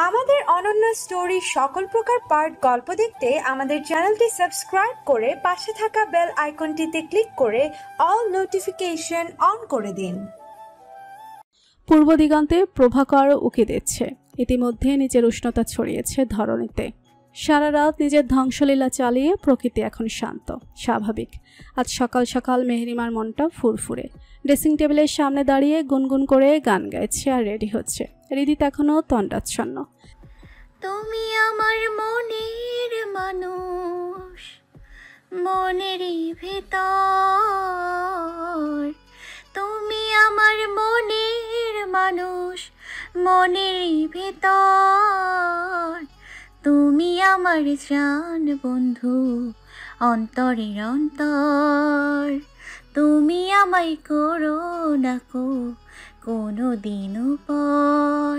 আমাদের অনন্য স্টোরি সকল প্রকার পার্ট গল্প দেখতে আমাদের চ্যানেলটি সাবস্ক্রাইব করে পাশে থাকা বেল আইকনটিতে ক্লিক করে অল নোটিফিকেশন অন করে দিন। পূর্ব দিগন্তে প্রভাকর উকি দিচ্ছে। ইতিমধ্যে নিজের উষ্ণতা ছড়িয়েছে ধরণীতে। সারা রাত নিজের ধ্বংসলীলা চালিয়ে প্রকৃতি এখন শান্ত, স্বাভাবিক। আজ সকাল সকাল মেহরিমার মনটা ফুরফুরে। ড্রেসিং টেবিলের সামনে দাঁড়িয়ে গুনগুন করে গান গাইছে আর রেডি হচ্ছে। হৃদিত এখনো তন্ডাচ্ছন্ন। তুমি আমার মনের মানুষ, মনেরই ভেতর। তুমি আমার মনের মানুষ, মনেরই ভেতর। তুমি আমার জান বন্ধু, অন্তরের অন্তর। তুমি আমায় করো না কোনো দিনও পর।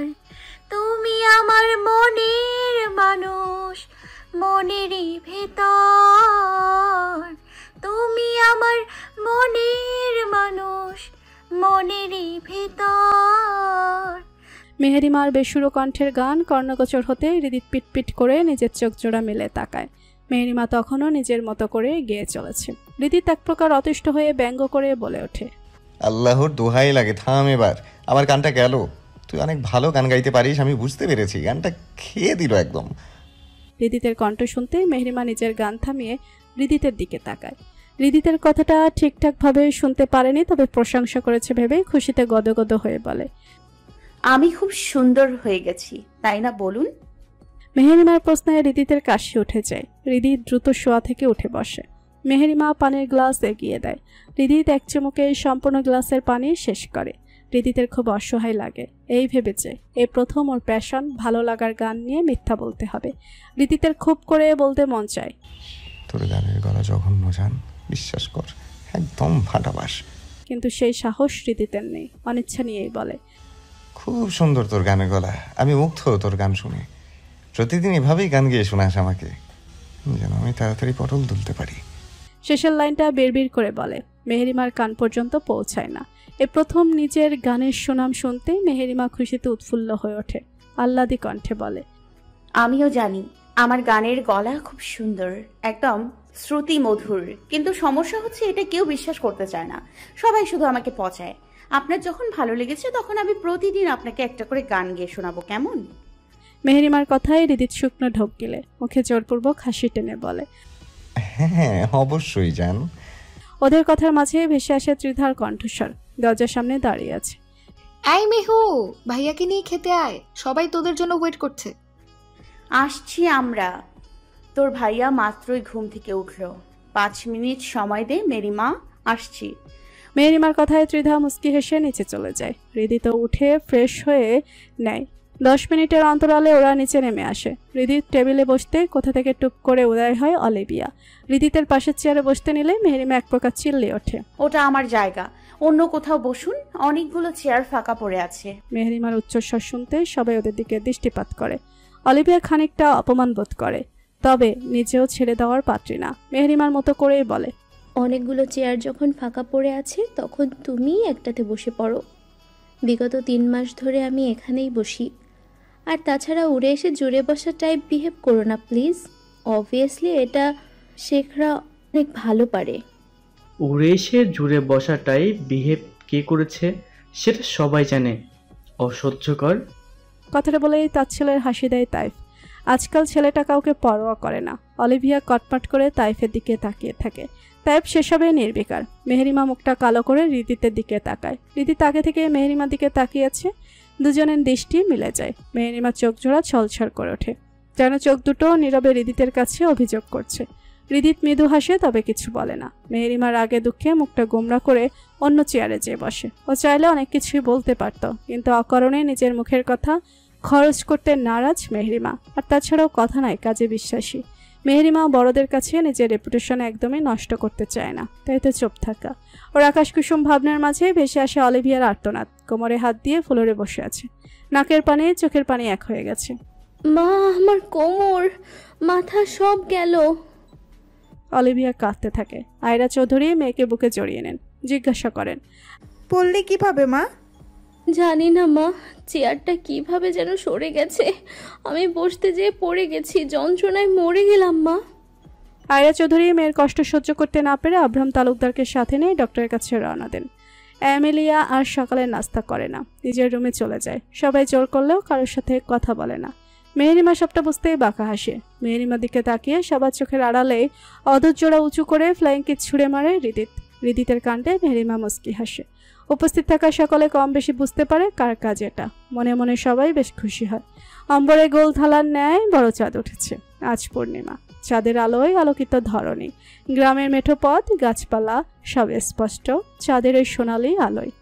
তুমি আমার মনের মানুষ, মনেরই ভেতর। তুমি আমার মনের মানুষ, মনেরই ভেতর। মেহেরিমার বেসুরো কণ্ঠের গান কর্ণগোচর হতে হৃদিত পিটপিট করে নিজের চোখ জোড়া মেলে তাকায়। মেহেরিমা তখনও নিজের মতো করে গেয়ে চলেছে। হৃদিত এক প্রকার অতিষ্ঠ হয়ে ব্যঙ্গ করে বলে ওঠে, আল্লাহর দোহাই লাগে, থাম এবার, আমার গানটা গেল। তুই অনেক ভালো গান গাইতে পারিস, আমি বুঝতে পেরেছি। গানটা খেয়ে দিল একদম। হৃদিতের কণ্ঠ শুনতে মেহরিমা নিজের গান থামিয়ে হৃদিতের দিকে তাকায়। হৃদিতের কথাটা ঠিকঠাকভাবে শুনতে পারেনি, তবে প্রশংসা করেছে ভেবে খুশিতে গদগদ হয়ে বলে, আমি খুব সুন্দর হয়ে গেছি, তাই না বলুন? মেহেরিমার প্রশ্নে হৃদিতের কাশি উঠে যায়। হৃদিত দ্রুত শোয়া থেকে উঠে বসে। মেহেরিমা পানির গ্লাস এগিয়ে দেয়। হৃদিত এক চুমুকে সম্পূর্ণ গ্লাসের পানি শেষ করে। হৃদিতের খুব অসহায় লাগে। এই ভেবেছে এই প্রথম ওর প্যাশন, ভালো লাগার গান নিয়ে মিথ্যা বলতে হবে। হৃদিতের খুব করে বলতে মন চায়, তোর গানের গলা জঘন্য জান, বিশ্বাস কর, একদম ফাটাবাস। কিন্তু সেই সাহস হৃদিতের নেই। অনিচ্ছা নিয়েই বলে, খুব সুন্দর তোর গানের গলা, আমি মুগ্ধ তোর গান শুনে। প্রতিদিন এভাবেই গান গিয়ে শোনাস আমাকে, যেন আমি তাড়াতাড়ি পটল তুলতে পারি। শেষের লাইনটা বিড়বিড় করে বলে। মেহেরিমার কান পর্যন্ত পৌঁছায় না। এ প্রথম নিজের গানের সুনাম শুনতে মেহেরিমা খুশিতে উৎফুল্ল হয়ে ওঠে। আহ্লাদি কণ্ঠে বলে, আমিও জানি আমার গানের গলা খুব সুন্দর, একদম শ্রুতি মধুর, কিন্তু সমস্যা হচ্ছে এটা কেউ বিশ্বাস করতে চায় না। সবাই শুধু আমাকে পচায়। আপনার যখন ভালো লেগেছে তখন আমি প্রতিদিন আপনাকে একটা করে গান গেয়ে শোনাবো, কেমন? মেহেরিমার কথায় হৃদিত শুকনো ঢোক গিলে মুখে জোরপূর্বক হাসি টেনে বলে, হ্যাঁ অবশ্যই জান। ওদের কথার মাঝে ভেসে আসে ত্রিধার কণ্ঠস্বর। দরজার সামনে দাঁড়িয়ে আছে। এই মেহু, ভাইয়াকে নিয়ে খেতে আয়, সবাই তোদের জন্য ওয়েট করছে। আসছি আমরা। তোর ভাইয়া মাত্রই ঘুম থেকে উঠল, 5 মিনিট সময় দে মেরিমা, আসছি। মেহেরিমার কথায় ত্রিধা মুস্কি হেসে নিচে চলে যায়। হৃদিত উঠে ফ্রেশ হয়ে নেয়। 10 মিনিটের অন্তরালে ওরা নিচে নেমে আসে। হৃদিত টেবিলে বসতে কোথা থেকে টুপ করে উদয় হয় অলিভিয়া। হৃদিতের পাশের চেয়ারে বসতে নিলে মেহেরিমা এক প্রকার চিল্লিয়ে ওঠে, ওটা আমার জায়গা, অন্য কোথাও বসুন, অনেকগুলো চেয়ার ফাঁকা পড়ে আছে। মেহেরিমার উচ্চস্বর শুনতে সবাই ওদের দিকে দৃষ্টিপাত করে। অলিভিয়া খানিকটা অপমান বোধ করে, তবে নিজেও ছেড়ে দেওয়ার পাত্রী না। মেহেরিমার মতো করেই বলে, অনেকগুলো চেয়ার যখন ফাঁকা পড়ে আছে তখন তুমি একটাতে বসে পড়ো। বিগত 3 মাস ধরে আমি এখানেই বসি। আর তাছাড়া উড়ে এসে জুড়ে বসা টাইপ বিহেভ করো না প্লিজ। অবভিয়াসলি এটা শেখরা অনেক ভালো পারে। উড়ে এসে জুড়ে বসা টাইপ বিহেভ কে করেছে সেটা সবাই জানে, অসহ্যকর। কথাটা বলেই তার ছেলের হাসি দেয় তাইফ। আজকাল ছেলেটা কাউকে পরোয়া করে না। অলিভিয়া কটপাট করে তাইফের দিকে তাকিয়ে থাকে। তাইফ সেসবে নির্বিকার। মেহেরিমা মুখটা কালো করে হৃদিতের দিকে তাকায়। হৃদিত আগে থেকে মেহেরিমার দিকে তাকিয়েছে। দুজনের দৃষ্টি মিলে যায়। মেহেরিমার চোখ জোড়া ছলছল করে ওঠে, যেন চোখ দুটো নীরবে হৃদিতের কাছে অভিযোগ করছে। হৃদিত মৃদু হাসে, তবে কিছু বলে না। মেহেরিমার আগে দুঃখে মুখটা গোমরা করে অন্য চেয়ারে যেয়ে বসে। ও চাইলে অনেক কিছুই বলতে পারত, কিন্তু অকারণে নিজের মুখের কথা খরচ করতে নারাজ মেহেরিমা। আর তাছাড়াও কথা নাই, কাজে বিশ্বাসী। মেহেরিমা বড়দের কাছে নিজের রেপুটেশন একদমই নষ্ট করতে চায় না, তাই তো চুপ থাকা। ওর আকাশকুসুম ভাবনার মাঝে ভেসে আসে অলিভিয়ার আর্তনাদ। কোমরে হাত দিয়ে ফ্লোরে বসে আছে। নাকের পানি চোখের পানি এক হয়ে গেছে। মা, আমার কোমর, মাথা সব গেল। অলিভিয়া কাঁদতে থাকে। আয়রা চৌধুরী মেয়েকে বুকে জড়িয়ে নেন, জিজ্ঞাসা করেন, পড়লে কিভাবে মা? জানি না মা, চেয়ারটা কিভাবে যেন সরে গেছে, আমি বসতে যেয়ে পড়ে গেছি, যন্ত্রণায় মরে গেলাম মা। আয়রা চৌধুরী মেয়ের কষ্ট সহ্য করতে না পেরে আব্রাহাম তালুকদারকে সাথে নিয়ে ডক্টরের কাছে রওনা দেন। অ্যামেলিয়া আর সকালে নাস্তা করে না, নিজের রুমে চলে যায়। সবাই জোর করলেও কারোর সাথে কথা বলে না। মেহেরিমা সবটা বুঝতেই বাঁকা হাসে। মেহেরিমার দিকে তাকিয়ে সবার চোখের আড়ালে অধর জোড়া উঁচু করে ফ্লাইং কিক ছুঁড়ে মারে হৃদিত। হৃদিতের কাণ্ডে মেহেরিমা মুচকি হাসে। উপস্থিত থাকা সকলে কম বেশি বুঝতে পারে কার কাজ এটা। মনে মনে সবাই বেশ খুশি হয়। অম্বরে গোল থালার ন্যায় বড় চাঁদ উঠেছে। আজ পূর্ণিমা, চাঁদের আলোয় আলোকিত ধরণী, গ্রামের মেঠো পথ, গাছপালা সব স্পষ্ট চাঁদের ওই সোনালি আলোয়।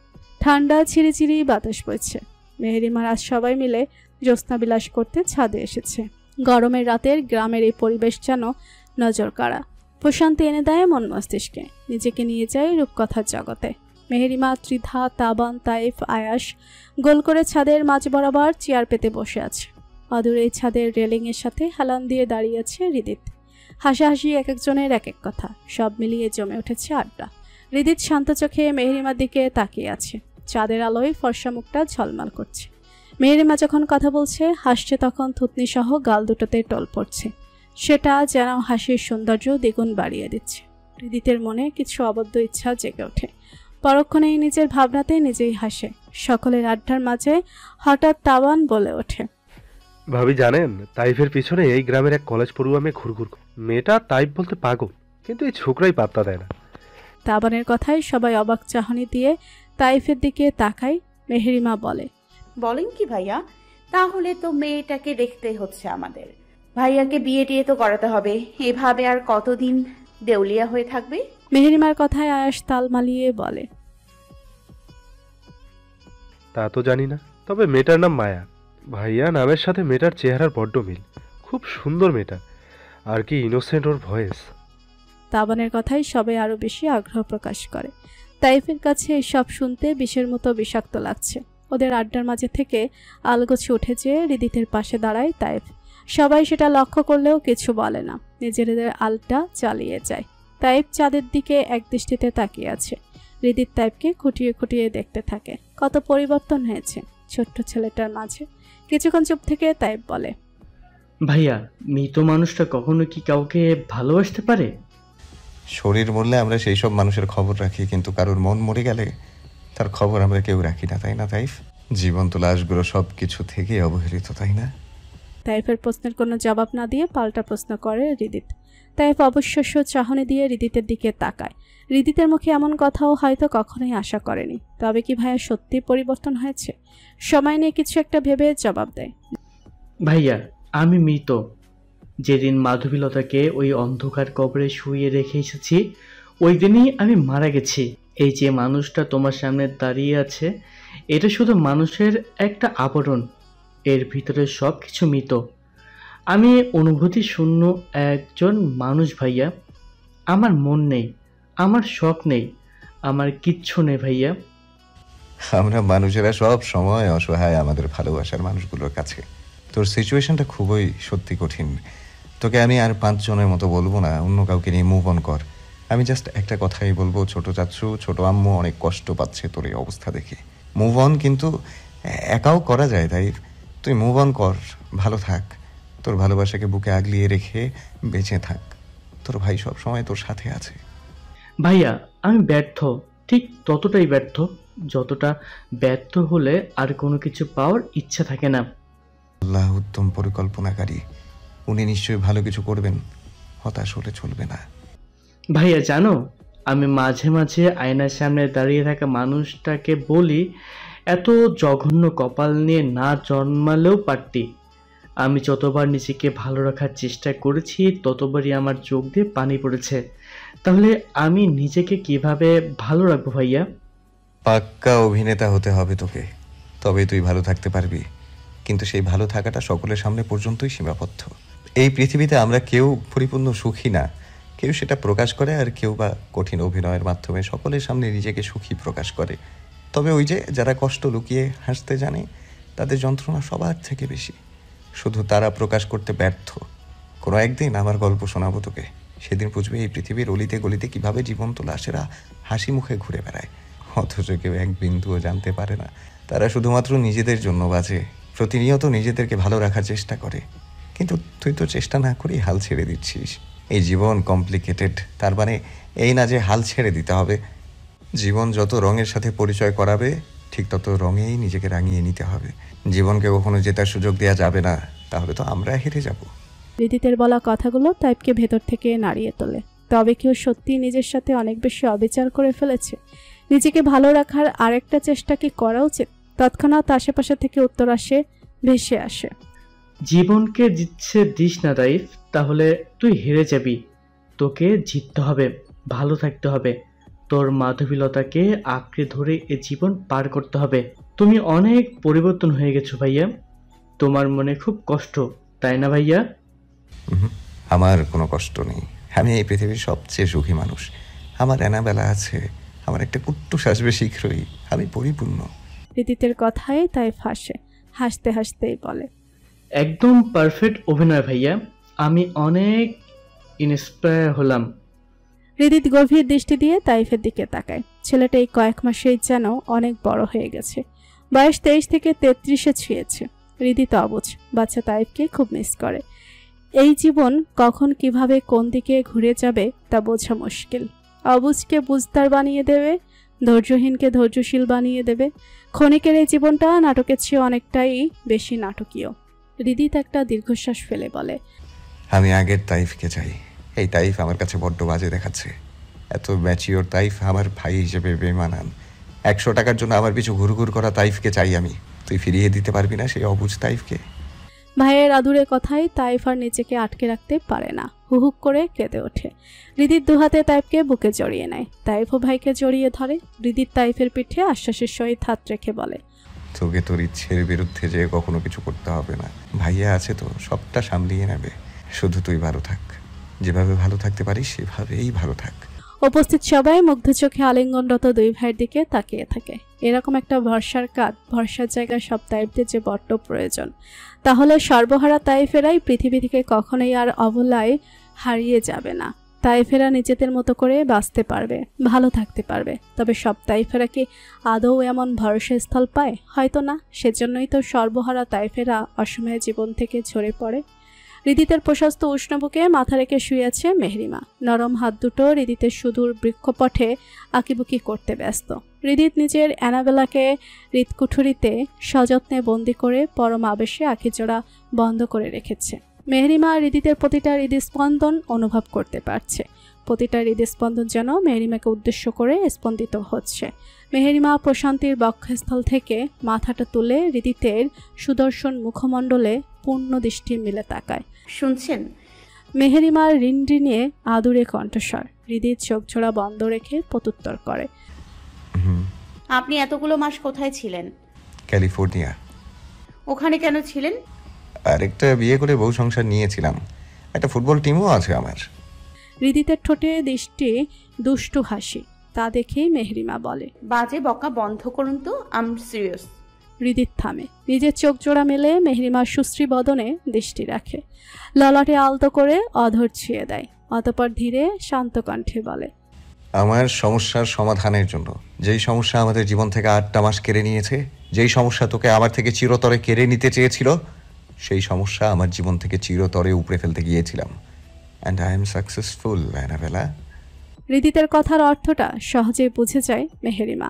ঠান্ডা ছিঁড়িছিঁড়ি বাতাস বইছে। মেহেরিমার আজ সবাই মিলে জ্যোৎস্না বিলাস করতে ছাদে এসেছে। গরমের রাতের গ্রামের এই পরিবেশ যেন নজর কাড়া, প্রশান্তি এনে দেয় মন মস্তিষ্কে, নিজেকে নিয়ে যায় রূপকথার জগতে। মেহেরিমা, ত্রিধা, তাবান, তাইফ, আয়াস গোল করে ছাদের মাঝ বরাবর চেয়ার পেতে বসে আছে। অদূর এই ছাদের রেলিংয়ের সাথে হেলান দিয়ে দাঁড়িয়ে আছে হৃদিত। হাসাহাসি এক একজনের এক এক কথা, সব মিলিয়ে জমে উঠেছে আড্ডা। হৃদিত শান্ত চোখে মেহেরিমার দিকে তাকিয়ে আছে। চাঁদের আলোয় ফর্সা মুখটা ঝলমাল করছে। মেহেরিমা যখন কথা বলছে, হাসছে, তখন থুতনি সহ গাল দুটোতে টল পড়ছে। সেটা যেন হাসির সৌন্দর্য দ্বিগুণ বাড়িয়ে দিচ্ছে। হৃদিতের মনে কিছু অবদ্ধ ইচ্ছা জেগে ওঠে। পরক্ষণেই নিজের ভাবনাতে নিজেই হাসে। সকলের আড্ডার মাঝে হঠাৎ তাওয়ান বলে ওঠে, ভাবি জানেন, তাইফের পিছনে এই গ্রামের এক কলেজ পড়ুয়া মেয়ে ঘুরঘুর। মেয়েটা তাইফ বলতে পাগল, কিন্তু এই ছোকরাই পাত্তা দেয় না। তাবানের কথায় সবাই অবাক চাহনি দিয়ে তাইফের দিকে তাকায়। মেহেরিমা বলে, বলেন কি ভাইয়া? তাহলে তো মেয়েটাকে দেখতে হচ্ছে আমাদের। ভাইয়াকে বিয়ে টিয়ে তো করাতে হবে। এভাবে আর কতদিন দেউলিয়া হয়ে থাকবে? মেহেরিমার কথায় আয়াস তাল মালিয়ে বলে, তা তো জানি না, তবে মেয়েটার নাম মায়া। ভাইয়া নামের সাথে মেয়েটার চেহারার বড্ড মিল। খুব সুন্দর মেয়েটা, আর কি ইনোসেন্ট ওর ভয়েস। তাবানের কথায় সবাই আরো বেশি আগ্রহ প্রকাশ করে। তাইফের কাছে এসব শুনতে বিষের মতো বিষাক্ত লাগছে। ওদের আড্ডার মাঝে থেকে আলগোছে উঠে যেয়ে হৃদিতের পাশে দাঁড়ায় তাইফ। সবাই সেটা লক্ষ্য করলেও কিছু বলে না, নিজেদের আলটা চালিয়ে যায়। তাইফ চাঁদের দিকে একদৃষ্টিতে তাকিয়ে আছে। হৃদিত তাইফকে খুঁটিয়ে খুঁটিয়ে দেখতে থাকে। কত পরিবর্তন হয়েছে ছোট্ট ছেলেটার মাঝে। কিছুক্ষণ চুপ থেকে তাইফ বলে, ভাইয়া, মৃত মানুষটা কখনো কি কাউকে ভালোবাসতে পারে? শরীর মরলে আমরা সেই সব মানুষের খবর রাখি, কিন্তু কারোর মন মরে গেলে তার খবর আমরা কেউ রাখি না, তাই না তাইফ? জীবন্ত লাশগুলো সব কিছু থেকে অবহেলিত, তাই না? তাইফের প্রশ্নের কোনো জবাব না দিয়ে পাল্টা প্রশ্ন করে হৃদিত। তাইফ অবশ্যস্য চাহনি দিয়ে হৃদিতের দিকে তাকায়। হৃদিতের মুখে এমন কথাও হয়তো কখনোই আশা করেনি। তবে কি ভাইয়া সত্যি পরিবর্তন হয়েছে? সময় নিয়ে কিছু একটা ভেবে জবাব দেয়, ভাইয়া, আমি মৃত। যেদিন মাধবীলতাকে ওই অন্ধকার কবরে শুইয়ে রেখে এসেছি, ওই দিনই আমি মারা গেছি। এই যে মানুষটা তোমার সামনে দাঁড়িয়ে আছে, এটা শুধু মানুষের একটা আবরণ। এর ভিতরে সব কিছু মৃত। আমি অনুভূতি শূন্য একজন মানুষ ভাইয়া। আমার মন নেই, আমার শখ নেই, আমার কিচ্ছু নেই ভাইয়া। আমরা মানুষেরা সব সময় অসহায় আমাদের ভালোবাসার মানুষগুলোর কাছে। তোর সিচুয়েশনটা খুবই সত্যি কঠিন। তোকে আমি আর 5 জনের মতো বলবো না অন্য কাউকে নিয়ে মুভ অন কর। আমি জাস্ট একটা কথাই বলবো, ছোট চাচ্ছু, ছোট আম্মু অনেক কষ্ট পাচ্ছে তোর এই অবস্থা দেখে। মুভ অন কিন্তু একাও করা যায়, তাই তুই মুভ অন কর, ভালো থাক, তোর ভালোবাসাকে বুকে আগলিয়ে রেখে বেঁচে থাক। তোর ভাই সব সময় তোর সাথে আছে। ভাইয়া, আমি ব্যর্থ, ঠিক ততটাই ব্যর্থ যতটা ব্যর্থ হলে আর কোনো কিছু পাওয়ার ইচ্ছা থাকে না। আল্লাহ উত্তম পরিকল্পনাকারী, উনি নিশ্চয়ই ভালো কিছু করবেন, হতাশ হলে চলবে না। ভাইয়া জানো, আমি মাঝে মাঝে আয়নার সামনে দাঁড়িয়ে থাকা মানুষটাকে বলি, এত জঘন্য কপাল নিয়ে না জন্মালেও পারতি। আমি যতবার নিজেকে ভালো রাখার চেষ্টা করেছি, ততবারই আমার চোখ দিয়ে পানি পড়েছে। তাহলে আমি নিজেকে কিভাবে ভালো রাখবো ভাইয়া? পাক্কা অভিনেতা হতে হবে তোকে, তবে তুই ভালো থাকতে পারবি। কিন্তু সেই ভালো থাকাটা সকলের সামনে পর্যন্তই সীমাবদ্ধ। এই পৃথিবীতে আমরা কেউ পরিপূর্ণ সুখী না। কেউ সেটা প্রকাশ করে, আর কেউ বা কঠিন অভিনয়ের মাধ্যমে সকলের সামনে নিজেকে সুখী প্রকাশ করে। তবে ওই যে যারা কষ্ট লুকিয়ে হাসতে জানে, তাদের যন্ত্রণা সবার থেকে বেশি। শুধু তারা প্রকাশ করতে ব্যর্থ। কোনো একদিন আমার গল্প শোনাবো তোকে, সেদিন বুঝবে এই পৃথিবীর অলিতে গলিতে কিভাবে জীবন্ত লাশেরা হাসি মুখে ঘুরে বেড়ায়, অথচ কেউ এক বিন্দুও জানতে পারে না তারা শুধুমাত্র নিজেদের জন্য বাঁচে, প্রতিনিয়ত নিজেদেরকে ভালো রাখার চেষ্টা করে। কিন্তু তুই তো চেষ্টা না করেই হাল ছেড়ে দিচ্ছিস। এই জীবন কমপ্লিকেটেড, তার মানে এই না যে হাল ছেড়ে দিতে হবে। জীবন যত রঙের সাথে পরিচয় করাবে, ঠিক তত রঙেই নিজেকে রাঙিয়ে নিতে হবে। জীবনকে কখনো জেতার সুযোগ দেওয়া যাবে না, তাহলে তো আমরা হেরে যাব। রিদিতের বলা কথাগুলো তাইফকে ভেতর থেকে নাড়িয়ে তোলে। তবে কেউ সত্যি নিজের সাথে অনেক বেশি অবিচার করে ফেলেছে? নিজেকে ভালো রাখার আরেকটা চেষ্টা কি করা উচিত? তৎক্ষণাৎ আশেপাশে থেকে উত্তর ভেসে আসে। জীবনকে জিতছে দিস না তাইফ, তাহলে তুই হেরে যাবি। তোকে জিততে হবে, ভালো থাকতে হবে, তোর মাধবীলতাকে আঁকড়ে ধরে এ জীবন পার করতে হবে। তুমি অনেক পরিবর্তন হয়ে গেছো ভাইয়া, তোমার মনে খুব কষ্ট, তাই না ভাইয়া? আমার কোনো কষ্ট নেই। আমি এই পৃথিবীর সবচেয়ে সুখী মানুষ। আমার অ্যানাবেলা আছে, আমার একটা কুট্টুস আসবে শীঘ্রই। আমি পরিপূর্ণ। রিদিতের কথায় তাইফ হাসতে হাসতেই বলে, একদম পারফেক্ট অভিনয় ভাইয়া, আমি অনেক ইন্সপায়ার হলাম। রিদিত গভীর দৃষ্টি দিয়ে তাইফের দিকে তাকায়। ছেলেটা এই কয়েক মাসেই যেন অনেক বড় হয়ে গেছে। বয়স 23 থেকে 33-এ ছুঁয়েছে। রিদিত অবুঝ, বাচ্চা তাইফকে খুব মিস করে। এই জীবন কখন কিভাবে কোন দিকে ঘুরে যাবে তা বোঝা মুশকিল। অবুঝকে বুঝদার বানিয়ে দেবে, ধৈর্যহীনকে ধৈর্যশীল বানিয়ে দেবে। ক্ষণিকের এই জীবনটা নাটকের চেয়ে অনেকটাই বেশি নাটকীয়। রিদিত একটা দীর্ঘশ্বাস ফেলে বলে, আমি আগের তাইফকে চাই। এই তাইফ আমার কাছে বড্ড বাজে দেখাচ্ছে। এত ম্যাচিওর তাইফ আমার ভাই হিসেবে বেমানান। 100 টাকার জন্য আমার পিছু ঘুরঘুর করা তাইফকে চাই আমি। তুই ফিরিয়ে দিতে পারবি না সেই অবুঝ তাইফকে? ভাইয়ের আদুরে কথায় তাইফ আর নিজেকে আটকে রাখতে পারে না, হুহুক করে কেঁদে ওঠে। রিদিত দুহাতে তাইফকে বুকে জড়িয়ে নেয়। তাইফও ভাইকে জড়িয়ে ধরে। রিদিত তাইফের পিঠে আশ্বাসের সহিত হাত রেখে বলে, তোকে তোর ইচ্ছের বিরুদ্ধে যে কখনো কিছু করতে হবে না। ভাইয়া আছে তো, সবটা সামলিয়ে নেবে। শুধু তুই ভালো থাক, যেভাবে ভালো থাকতে পারিস সেভাবেই ভালো থাক। উপস্থিত সবাই মুগ্ধ চোখে আলিঙ্গনরত দুই ভাইয়ের দিকে তাকিয়ে থাকে। এরকম একটা ভরসার কাঁধ, ভরসার জায়গায় সব তাইফদের যে বড্ড প্রয়োজন। তাহলে সর্বহারা তাইফেরাই পৃথিবী থেকে কখনোই আর অবলায় হারিয়ে যাবে না। তাইফেরা নিজেদের মতো করে বাঁচতে পারবে, ভালো থাকতে পারবে। তবে সব তাইফেরা কি আদৌ এমন ভরসার স্থল পায়? হয়তো না। সেজন্যই তো সর্বহারা তাইফেরা অসময়ে জীবন থেকে ঝরে পড়ে। রিদিতের প্রশস্ত উষ্ণ বুকে মাথা রেখে শুয়ে আছে মেহরিমা। নরম হাত দুটো রিদিতের সুদূর বৃক্ষপটে আঁকিবুকি করতে ব্যস্ত। রিদিত নিজের অ্যানাবেলাকে হৃৎকুঠুরিতে সযত্নে বন্দি করে পরম আবেশে আঁখিজোড়া বন্ধ করে রেখেছে। মেহরিমা রিদিতের প্রতিটা হৃদস্পন্দন অনুভব করতে পারছে। প্রতিটা হৃদস্পন্দন যেন মেহরিমাকে উদ্দেশ্য করে স্পন্দিত হচ্ছে। মেহরিমা প্রশান্তির বক্ষস্থল থেকে মাথাটা তুলে রিদিতের সুদর্শন মুখমণ্ডলে পূর্ণ দৃষ্টি মিলে তাকায়। শুনছেন? মেহরিমার রিনরিনিয়ে আদুরে কণ্ঠস্বর। রিদিত চোখ জোড়া বন্ধ রেখে প্রত্যুত্তর করে, আপনি এতগুলো মাস কোথায় ছিলেন? ক্যালিফোর্নিয়া। ওখানে কেন ছিলেন? আরেকটা বিয়ে করে বউ সংসার নিয়েছিলাম। একটা ফুটবল টিমও আছে আমার। রিদিতের ঠোঁটে দৃষ্টি দুষ্টু হাসি। তা দেখেই মেহরিমা বলে, বাজে বকা বন্ধ করুন তো, আই এম সিরিয়াস। রিদিত থামে। নিজের চোখ জোড়া মেলে মেহরিমার সুশ্রী বদনে দৃষ্টি রাখে। ললাটে আলতো করে অধর ছুঁয়ে দেয়। অতঃপর ধীরে শান্ত কণ্ঠে বলে, আমার সমস্যার সমাধানের জন্য, যেই সমস্যা আমাদের জীবন থেকে 8টা মাস কেড়ে নিয়েছে, যেই সমস্যা তোকে আমার থেকে চিরতরে কেড়ে নিতে চেয়েছিল, সেই সমস্যা আমার জীবন থেকে চিরতরে উপড়ে ফেলতে গিয়েছিলাম। And I am successful, Annabella. রিদিতের কথার অর্থটা সহজেই বুঝে যায় মেহরিমা।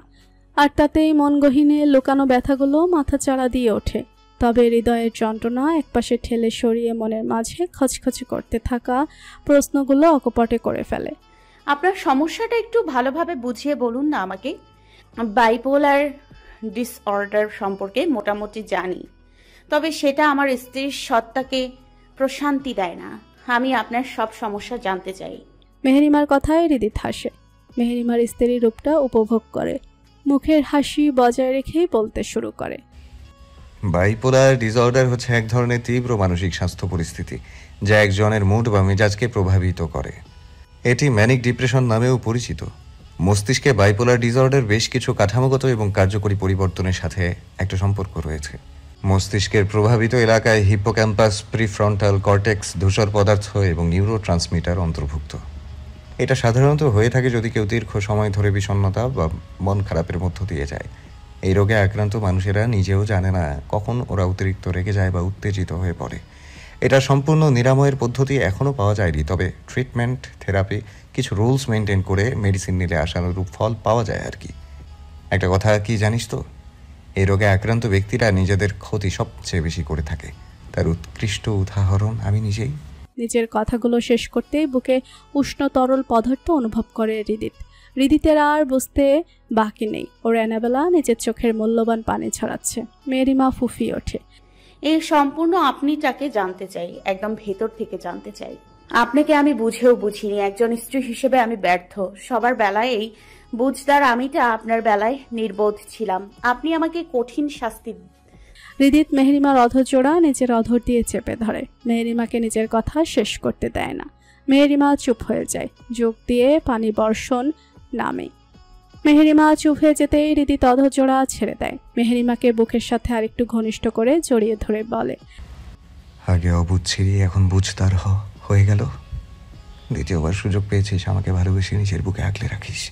আর তাতেই মন গহীনে লুকানো ব্যথাগুলো মাথা চাড়া দিয়ে ওঠে। তবে হৃদয়ের যন্ত্রণা একপাশে ঠেলে সরিয়ে মনের মাঝে খচখচে করতে থাকা প্রশ্নগুলো অকপটে করে ফেলে। আপনার সমস্যাটা একটু ভালোভাবে বুঝিয়ে বলুন না আমাকে। বাইপোলার ডিসঅর্ডার সম্পর্কে মোটামুটি জানি, তবে সেটা আমার স্ত্রীর সত্তাকে প্রশান্তি দেয় না। আমি আপনার সব সমস্যা জানতে চাই। মেহরিমার কথায় হৃদিত হাসে। মেহরিমার স্ত্রীর রূপটা উপভোগ করে, মুখের হাসি বজায় রেখেই বলতে শুরু করে, বাইপোলার ডিসঅর্ডার হচ্ছে এক ধরনের তীব্র মানসিক স্বাস্থ্য পরিস্থিতি যা একজনের মুড বা মেজাজকে প্রভাবিত করে। এটি ম্যানিক ডিপ্রেশন নামেও পরিচিত। মস্তিষ্কে বাইপোলার ডিসঅর্ডার বেশ কিছু কাঠামোগত এবং কার্যকরী পরিবর্তনের সাথে একটা সম্পর্ক রয়েছে। মস্তিষ্কের প্রভাবিত এলাকায় হিপোক্যাম্পাস, প্রিফ্রন্টাল কর্টেক্স, ধূসর পদার্থ এবং নিউরো ট্রান্সমিটার অন্তর্ভুক্ত। এটা সাধারণত হয়ে থাকে যদি কেউ দীর্ঘ সময় ধরে বিষণ্ণতা বা মন খারাপের মধ্য দিয়ে যায়। এই রোগে আক্রান্ত মানুষেরা নিজেও জানে না কখন ওরা অতিরিক্ত রেগে যায় বা উত্তেজিত হয়ে পড়ে। এটা সম্পূর্ণ নিরাময়ের পদ্ধতি এখনও পাওয়া যায়নি, তবে ট্রিটমেন্ট, থেরাপি, কিছু রুলস মেনটেন করে মেডিসিন নিলে আশানুরূপ ফল পাওয়া যায় আর কি। একটা কথা কি জানিস তো, এই রোগে আক্রান্ত ব্যক্তিরা নিজেদের ক্ষতি সবচেয়ে বেশি করে থাকে। তার উৎকৃষ্ট উদাহরণ আমি নিজেই। নিজের কথাগুলো শেষ করতেই বুকে উষ্ণ তরল পদার্থ অনুভব করে হৃদিতের আর বুঝতে বাকি নেই। ওর অ্যানাবেলা নিজের চোখের মূল্যবান পানি ছড়াচ্ছে। মেহেরিমা ফুফিয়ে ওঠে। এই সম্পূর্ণ আপনিটাকে জানতে চাই, একদম ভেতর থেকে জানতে চাই। আপনাকে আমি বুঝেও বুঝিনি, একজন স্ত্রী হিসেবে আমি ব্যর্থ। সবার বেলায় এই বুঝদার আমিটা আপনার বেলায় নির্বোধ ছিলাম। আপনি আমাকে কঠিন শাস্তি। হৃদিত মেহেরিমার অধরজোড়া নিজের অধর দিয়ে চেপে ধরে। মেহেরিমাকে নিজের কথা শেষ করতে দেয় না। মেহেরিমা চুপ হয়ে যায়। যোগ দিয়ে পানি বর্ষণ নামে। মেহেরিমা চুপ হয়ে যেতেই হৃদিত অধরজোড়া ছেড়ে দেয়। মেহেরিমাকে বুকের সাথে আরেকটু ঘনিষ্ঠ করে জড়িয়ে ধরে বলে, আগে অবুঝ ছিলি, এখন বুঝদার হয়ে গেল। দ্বিতীয়বার সুযোগ পেয়েছিস আমাকে ভালোবেসে নিজের বুকে আগলে রাখিস।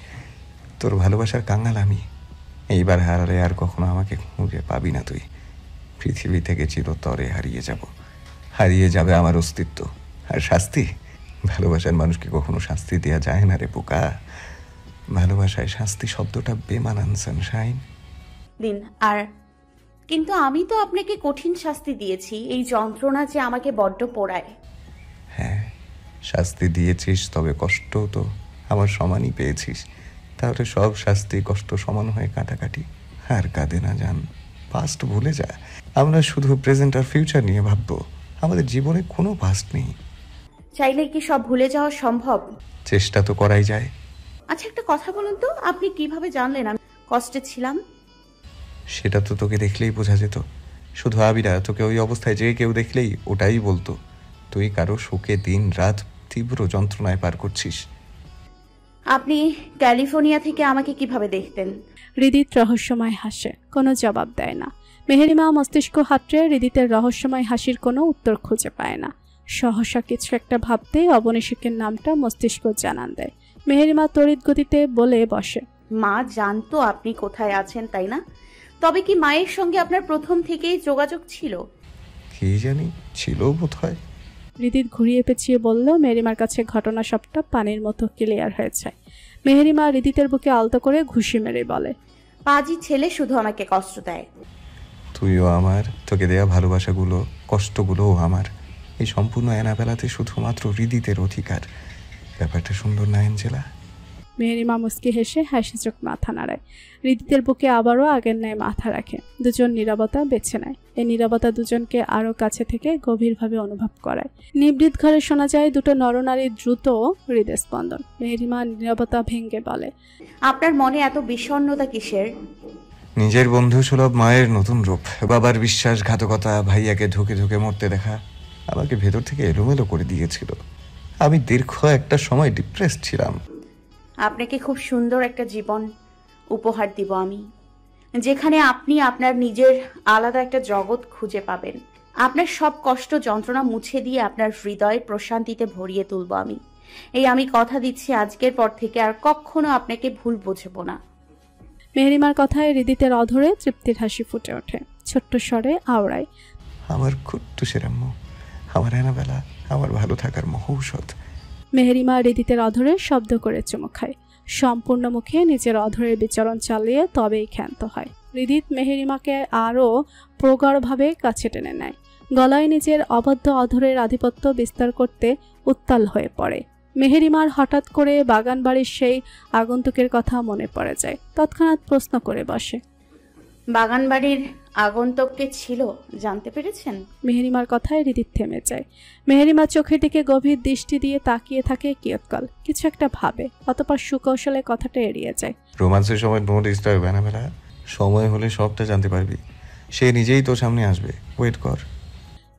তোর ভালোবাসার কাঙ্গাল আমি। এইবার হারালে আর কখনো আমাকে খুঁজে পাবি না তুই। পৃথিবী থেকে চিরতরে হারিয়ে যাবে আমার অস্তিত্ব। আর শাস্তি, ভালোবাসার মানুষকে কখনো শাস্তি দেওয়া যায় না রে বোকা। ভালোবাসায় শাস্তি শব্দটা বেমানান সানশাইন। দিন আর কিন্তু আমি তো আপনাকে কঠিন শাস্তি দিয়েছি। এই যন্ত্রণা যে আমাকে বড্ড পোড়ায়। হ্যাঁ, শাস্তি দিয়েছিস, তবে কষ্ট তো আমার সমানই পেয়েছিস। তাহলে সব শাস্তি কষ্ট সমান হয়ে কাটাকাটি। আর কাঁদে না জান, পাস্ট ভুলে যা। আমরা শুধু প্রেজেন্ট আর ফিউচার নিয়ে ভাববো। আমাদের জীবনে কোনো পাস্ট নেই। চাইলে কি সব ভুলে যাওয়া সম্ভব? চেষ্টা তো করাই যায়। আচ্ছা, একটা কথা বলুন তো, আপনি কিভাবে জানলেন আমি কষ্টে ছিলাম? সেটা তো তোকে দেখলেই বোঝা যেত। শুধু আবিরা, তোকে ওই অবস্থায় যে কেউ দেখলেই ওটাই বলতো তুই কারো শোকে দিন রাত তীব্র যন্ত্রণায় পার করছিস। আপনি ক্যালিফোর্নিয়া থেকে আমাকে কিভাবে দেখতেন? হৃদিত রহস্যময় হাসে, কোনো জবাব দেয় না। মেহেরিমা মস্তিষ্ক হাতড়ে হৃদিতের রহস্যময় হাসির কোনো উত্তর খুঁজে পায় না। সহসা কিছু একটা ভাবতেই অবনীশিকের নামটা মস্তিষ্ক জানান দেয়। মেহেরিমা তড়িৎ গতিতে বলে বসে, মা জানতো আপনি কোথায় আছেন, তাই না? তবে কি মায়ের সঙ্গে আপনার প্রথম থেকেই যোগাযোগ ছিল? কি জানি, ছিল বোধহয়। হৃদিত ঘুরিয়ে পেঁচিয়ে বলল। মেহেরিমার কাছে ঘটনা সবটা পানির মতো ক্লিয়ার হয়েছে। মেহেরিমা হৃদিতের বুকে আলতো করে ঘুষি মেরে বলে, পাজি ছেলে শুধু আমাকে কষ্ট দেয়। তুইও আমার, তোকে দেয়া ভালোবাসাগুলো, কষ্টগুলোও আমার। এই সম্পূর্ণ অ্যানাবেলাতে শুধুমাত্র হৃদিতের অধিকার। ব্যাপারটা সুন্দর না অ্যাঞ্জেলা? মেহেরিমা মুস্কি হেসে হাসি চোখ মাথা নাড়ায়। হৃদিতের বুকে আবারও আগের ন্যায় মাথা রাখে। দুজন নীরবতা বেছে নেয়। এই নীরবতা দুজনকে আরও কাছে থেকে গভীরভাবে অনুভব করায়। নিভৃত ঘরে শোনা যায় দুটো নরনারীর দ্রুত হৃদস্পন্দন। মেহেরিমা নীরবতা ভেঙে বলে, আপনার মনে এত বিষণ্ণতা কিসের? নিজের বন্ধু সুলভ মায়ের নতুন রূপ, বাবার বিশ্বাসঘাতকতা, ভাইয়াকে ধুকে ধুকে মরতে দেখা আমাকে ভেতর থেকে এলোমেলো করে দিয়েছিল। আমি দীর্ঘ একটা সময় ডিপ্রেসড ছিলাম। আপনাকে খুব সুন্দর একটা জীবন উপহার দিব আমি, যেখানে আপনি আপনার নিজের আলাদা একটা জগৎ খুঁজে পাবেন। আপনার সব কষ্ট যন্ত্রণা মুছে দিয়ে আপনার হৃদয় প্রশান্তিতে ভরিয়ে তুলব আমি। আমি কথা দিচ্ছি, আজকের পর থেকে আর কখনো আপনাকে ভুল বুঝবো না। মেহেরিমার কথায় হৃদিতের অধরে তৃপ্তির হাসি ফুটে ওঠে। ছোট্ট স্বরে আওড়ায়, আমার কুট্টুসের আম্মু, আমার অ্যানাবেলা, আমার ভালো থাকার মহৌষধ। মেহেরিমা হৃদিতের অধরে শব্দ করে চুমু খায়। সম্পূর্ণ মুখে নিজের অধরের বিচরণ চালিয়ে তবেই ক্ষান্ত হয়। হৃদিত মেহেরিমাকে আরও প্রগাঢ়ভাবে কাছে টেনে নেয়। গলায় নিজের অবাধ্য অধরের আধিপত্য বিস্তার করতে উত্তাল হয়ে পড়ে। মেহেরিমার হঠাৎ করে বাগান বাড়ির সেই আগন্তুকের কথা মনে পড়ে যায়। তৎক্ষণাৎ প্রশ্ন করে বসে, বাগান বাড়ির আগন্তুক কে ছিল জানতে পেরেছেন? মেহেরিমার কথায় হৃদিত থেমে যায়। মেহেরিমা চোখের দিকে গভীর দৃষ্টি দিয়ে তাকিয়ে থাকে কিয়ৎকাল। কিছু একটা ভাবে, অতঃপর সুকৌশলে কথাটা এড়িয়ে যায়। রোমান্সের সময় নো ডিস্টার্ব, অ্যানাবেলা। সময় হলে সবটা জানতে পারবি। সে নিজেই তোর সামনে আসবে, ওয়েট কর।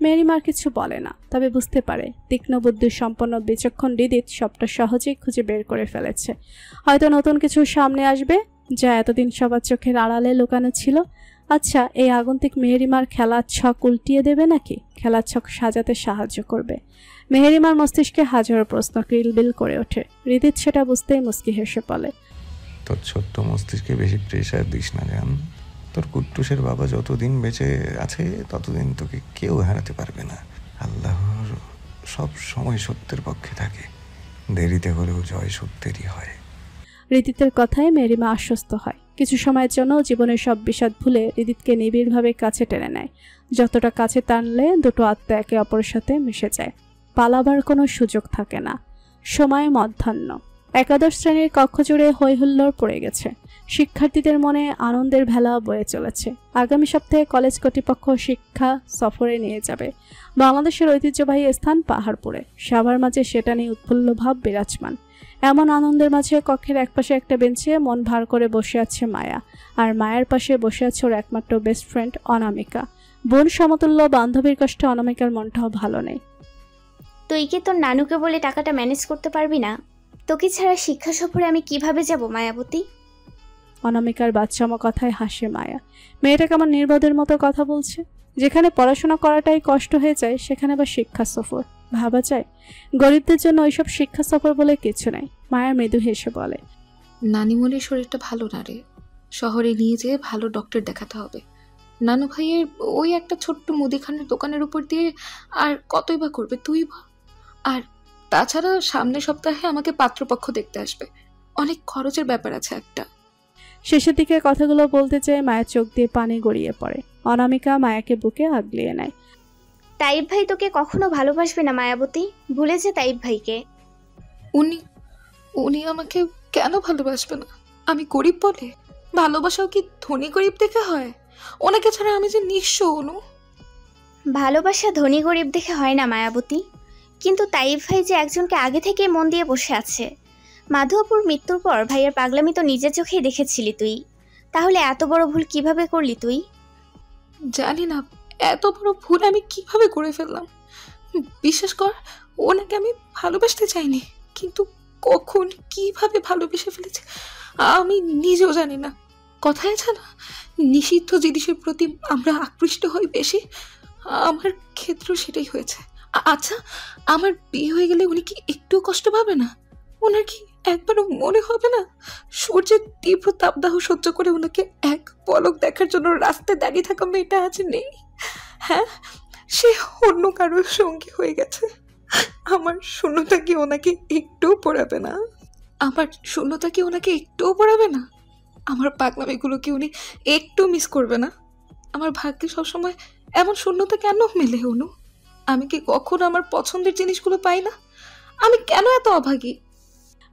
মেহেরিমার কিছু বলে না, তবে বুঝতে পারে তীক্ষ্ণ বুদ্ধি সম্পন্ন বিচক্ষণ হৃদিত সবটা সহজেই খুঁজে বের করে ফেলেছে। হয়তো নতুন কিছু সামনে আসবে যা এতদিন সবার চোখের আড়ালে লুকানো ছিল। আচ্ছা, এই আগন্তুক মেহেরিমার খেলার ছক উল্টিয়ে দেবে নাকি খেলার ছক সাজাতে সাহায্য করবে? মেহেরিমার মস্তিষ্কে হাজারো প্রশ্ন কিলবিল করে ওঠে। হৃদিত সেটা বুঝতেই মুস্কি হেসে বলে, তোর ছোট্ট মস্তিষ্কে বেশি প্রেশার দিস না জান। তোর কুট্টুসের বাবা যতদিন বেঁচে আছে ততদিন তোকে কেউ হারাতে পারবে না। আল্লাহর সব সময় সত্যের পক্ষে থাকে, দেরিতে হলেও জয় সত্যেরই হয়। রিদিতের কথায় মেরিমা আশ্বস্ত হয়। কিছু সময়ের জন্য জীবনের সব বিষাদ ভুলে রিদিতকে নিবিড়ভাবে কাছে টেনে নেয়। যতটা কাছে টানলে দুটো আত্মা একে অপরের সাথে মিশে যায়, পালাবার কোনো সুযোগ থাকে না। সময় মধ্যাহ্ন। একাদশ শ্রেণীর কক্ষ জুড়ে হৈহুল্লোড় পড়ে গেছে। শিক্ষার্থীদের মনে আনন্দের ভেলা বয়ে চলেছে। আগামী সপ্তাহে কলেজ কর্তৃপক্ষ শিক্ষা সফরে নিয়ে যাবে বাংলাদেশের ঐতিহ্যবাহী স্থান পাহাড়পুরে। সবার মাঝে সেটা নিয়ে উৎফুল্ল ভাব বিরাজমান। এমন আনন্দের মাঝে কক্ষের একপাশে একটা বেঞ্চে মন ভার করে বসে আছে মায়া, আর মায়ের পাশে বসে আছে ওর একমাত্র বেস্ট ফ্রেন্ড অনামিকা। বোন সমতুল্য বান্ধবীর কষ্টে অনামিকার মনটাও ভালো নেই। তুই কি তোর নানুকে বলে টাকাটা ম্যানেজ করতে পারবি না? তোকে ছাড়া শিক্ষা সফরে আমি কিভাবে যাব মায়াবতী? অনামিকার বাচ্চামো কথায় হাসে মায়া। মেয়েটা কেমন নির্বোধের মতো কথা বলছে। যেখানে পড়াশোনা করাটাই কষ্ট হয়ে যায় সেখানে আবার শিক্ষা সফর ভাবা যায়? গরিবদের জন্য ওইসব শিক্ষা সফর বলে কিছু নাই। মায়া মৃদু হেসে বলে, নানিমনির শরীরটা ভালো না রে, শহরে নিয়ে যেয়ে ভালো ডক্টর দেখাতে হবে। নানু ভাইয়ের ওই একটা ছোট্ট মুদিখানার দোকানের উপর দিয়ে আর কতই বা করবে তুই বল। আর তাছাড়া সামনের সপ্তাহে আমাকে পাত্রপক্ষ দেখতে আসবে, অনেক খরচের ব্যাপার আছে একটা। শেষের দিকে কথাগুলো বলতে চেয়ে মায়ের চোখ দিয়ে পানি গড়িয়ে পড়ে। অনামিকা মায়াকে বুকে আগলিয়ে নেয়। তাইব ভাই তোকে কখনো ভালোবাসবে না মায়াবতী, ভুলে যা তাইব ভাইকে। উনি উনি আমাকে কেন ভালোবাসবে না? আমি গরিব বলে? ভালোবাসাও কি ধনী গরিব দেখে হয়? ওনাকে ছাড়া আমি যে নিঃস্ব। অনু, ভালোবাসা ধনী গরিব দেখে হয় না মায়াবতী, কিন্তু তাইব ভাই যে একজনকে আগে থেকে মন দিয়ে বসে আছে। মাধবপুর মৃত্যুর পর ভাইয়ের পাগলামি তো নিজের চোখেই দেখেছিলি তুই, তাহলে এত বড় ভুল কিভাবে করলি তুই? জানি না এত বড় ভুল আমি কিভাবে করে ফেললাম। বিশ্বাস কর, ওনাকে আমি ভালোবাসতে চাইনি, কিন্তু কখন কিভাবে ভালোবেসে ফেলেছি আমি নিজেও জানি না। কথায় আছে না, নিষিদ্ধ জিনিসের প্রতি আমরা আকৃষ্ট হই বেশি। আমার ক্ষেত্রেও সেটাই হয়েছে। আচ্ছা, আমার বিয়ে হয়ে গেলে উনি কি একটু কষ্ট পাবে না? ওনার কি একবারও মনে হবে না সূর্যের তীব্র তাপদাহ সহ্য করে ওনাকে এক পলক দেখার জন্য রাস্তায় দাঁড়িয়ে থাকা মেয়েটা আজ নেই? হ্যাঁ, সে অন্য কারোর সঙ্গী হয়ে গেছে। আমার শূন্যতা কি ওনাকে একটুও পড়াবে না? আমার শূন্যতা কি ওনাকে একটুও পড়াবে না? আমার পাগলামিগুলো কি উনি একটু মিস করবে না? আমার ভাগ্যে সবসময় এমন শূন্যতা কেন মেলে? অনু, আমি কি কখনো আমার পছন্দের জিনিসগুলো পাই না? আমি কেন এত অভাগী?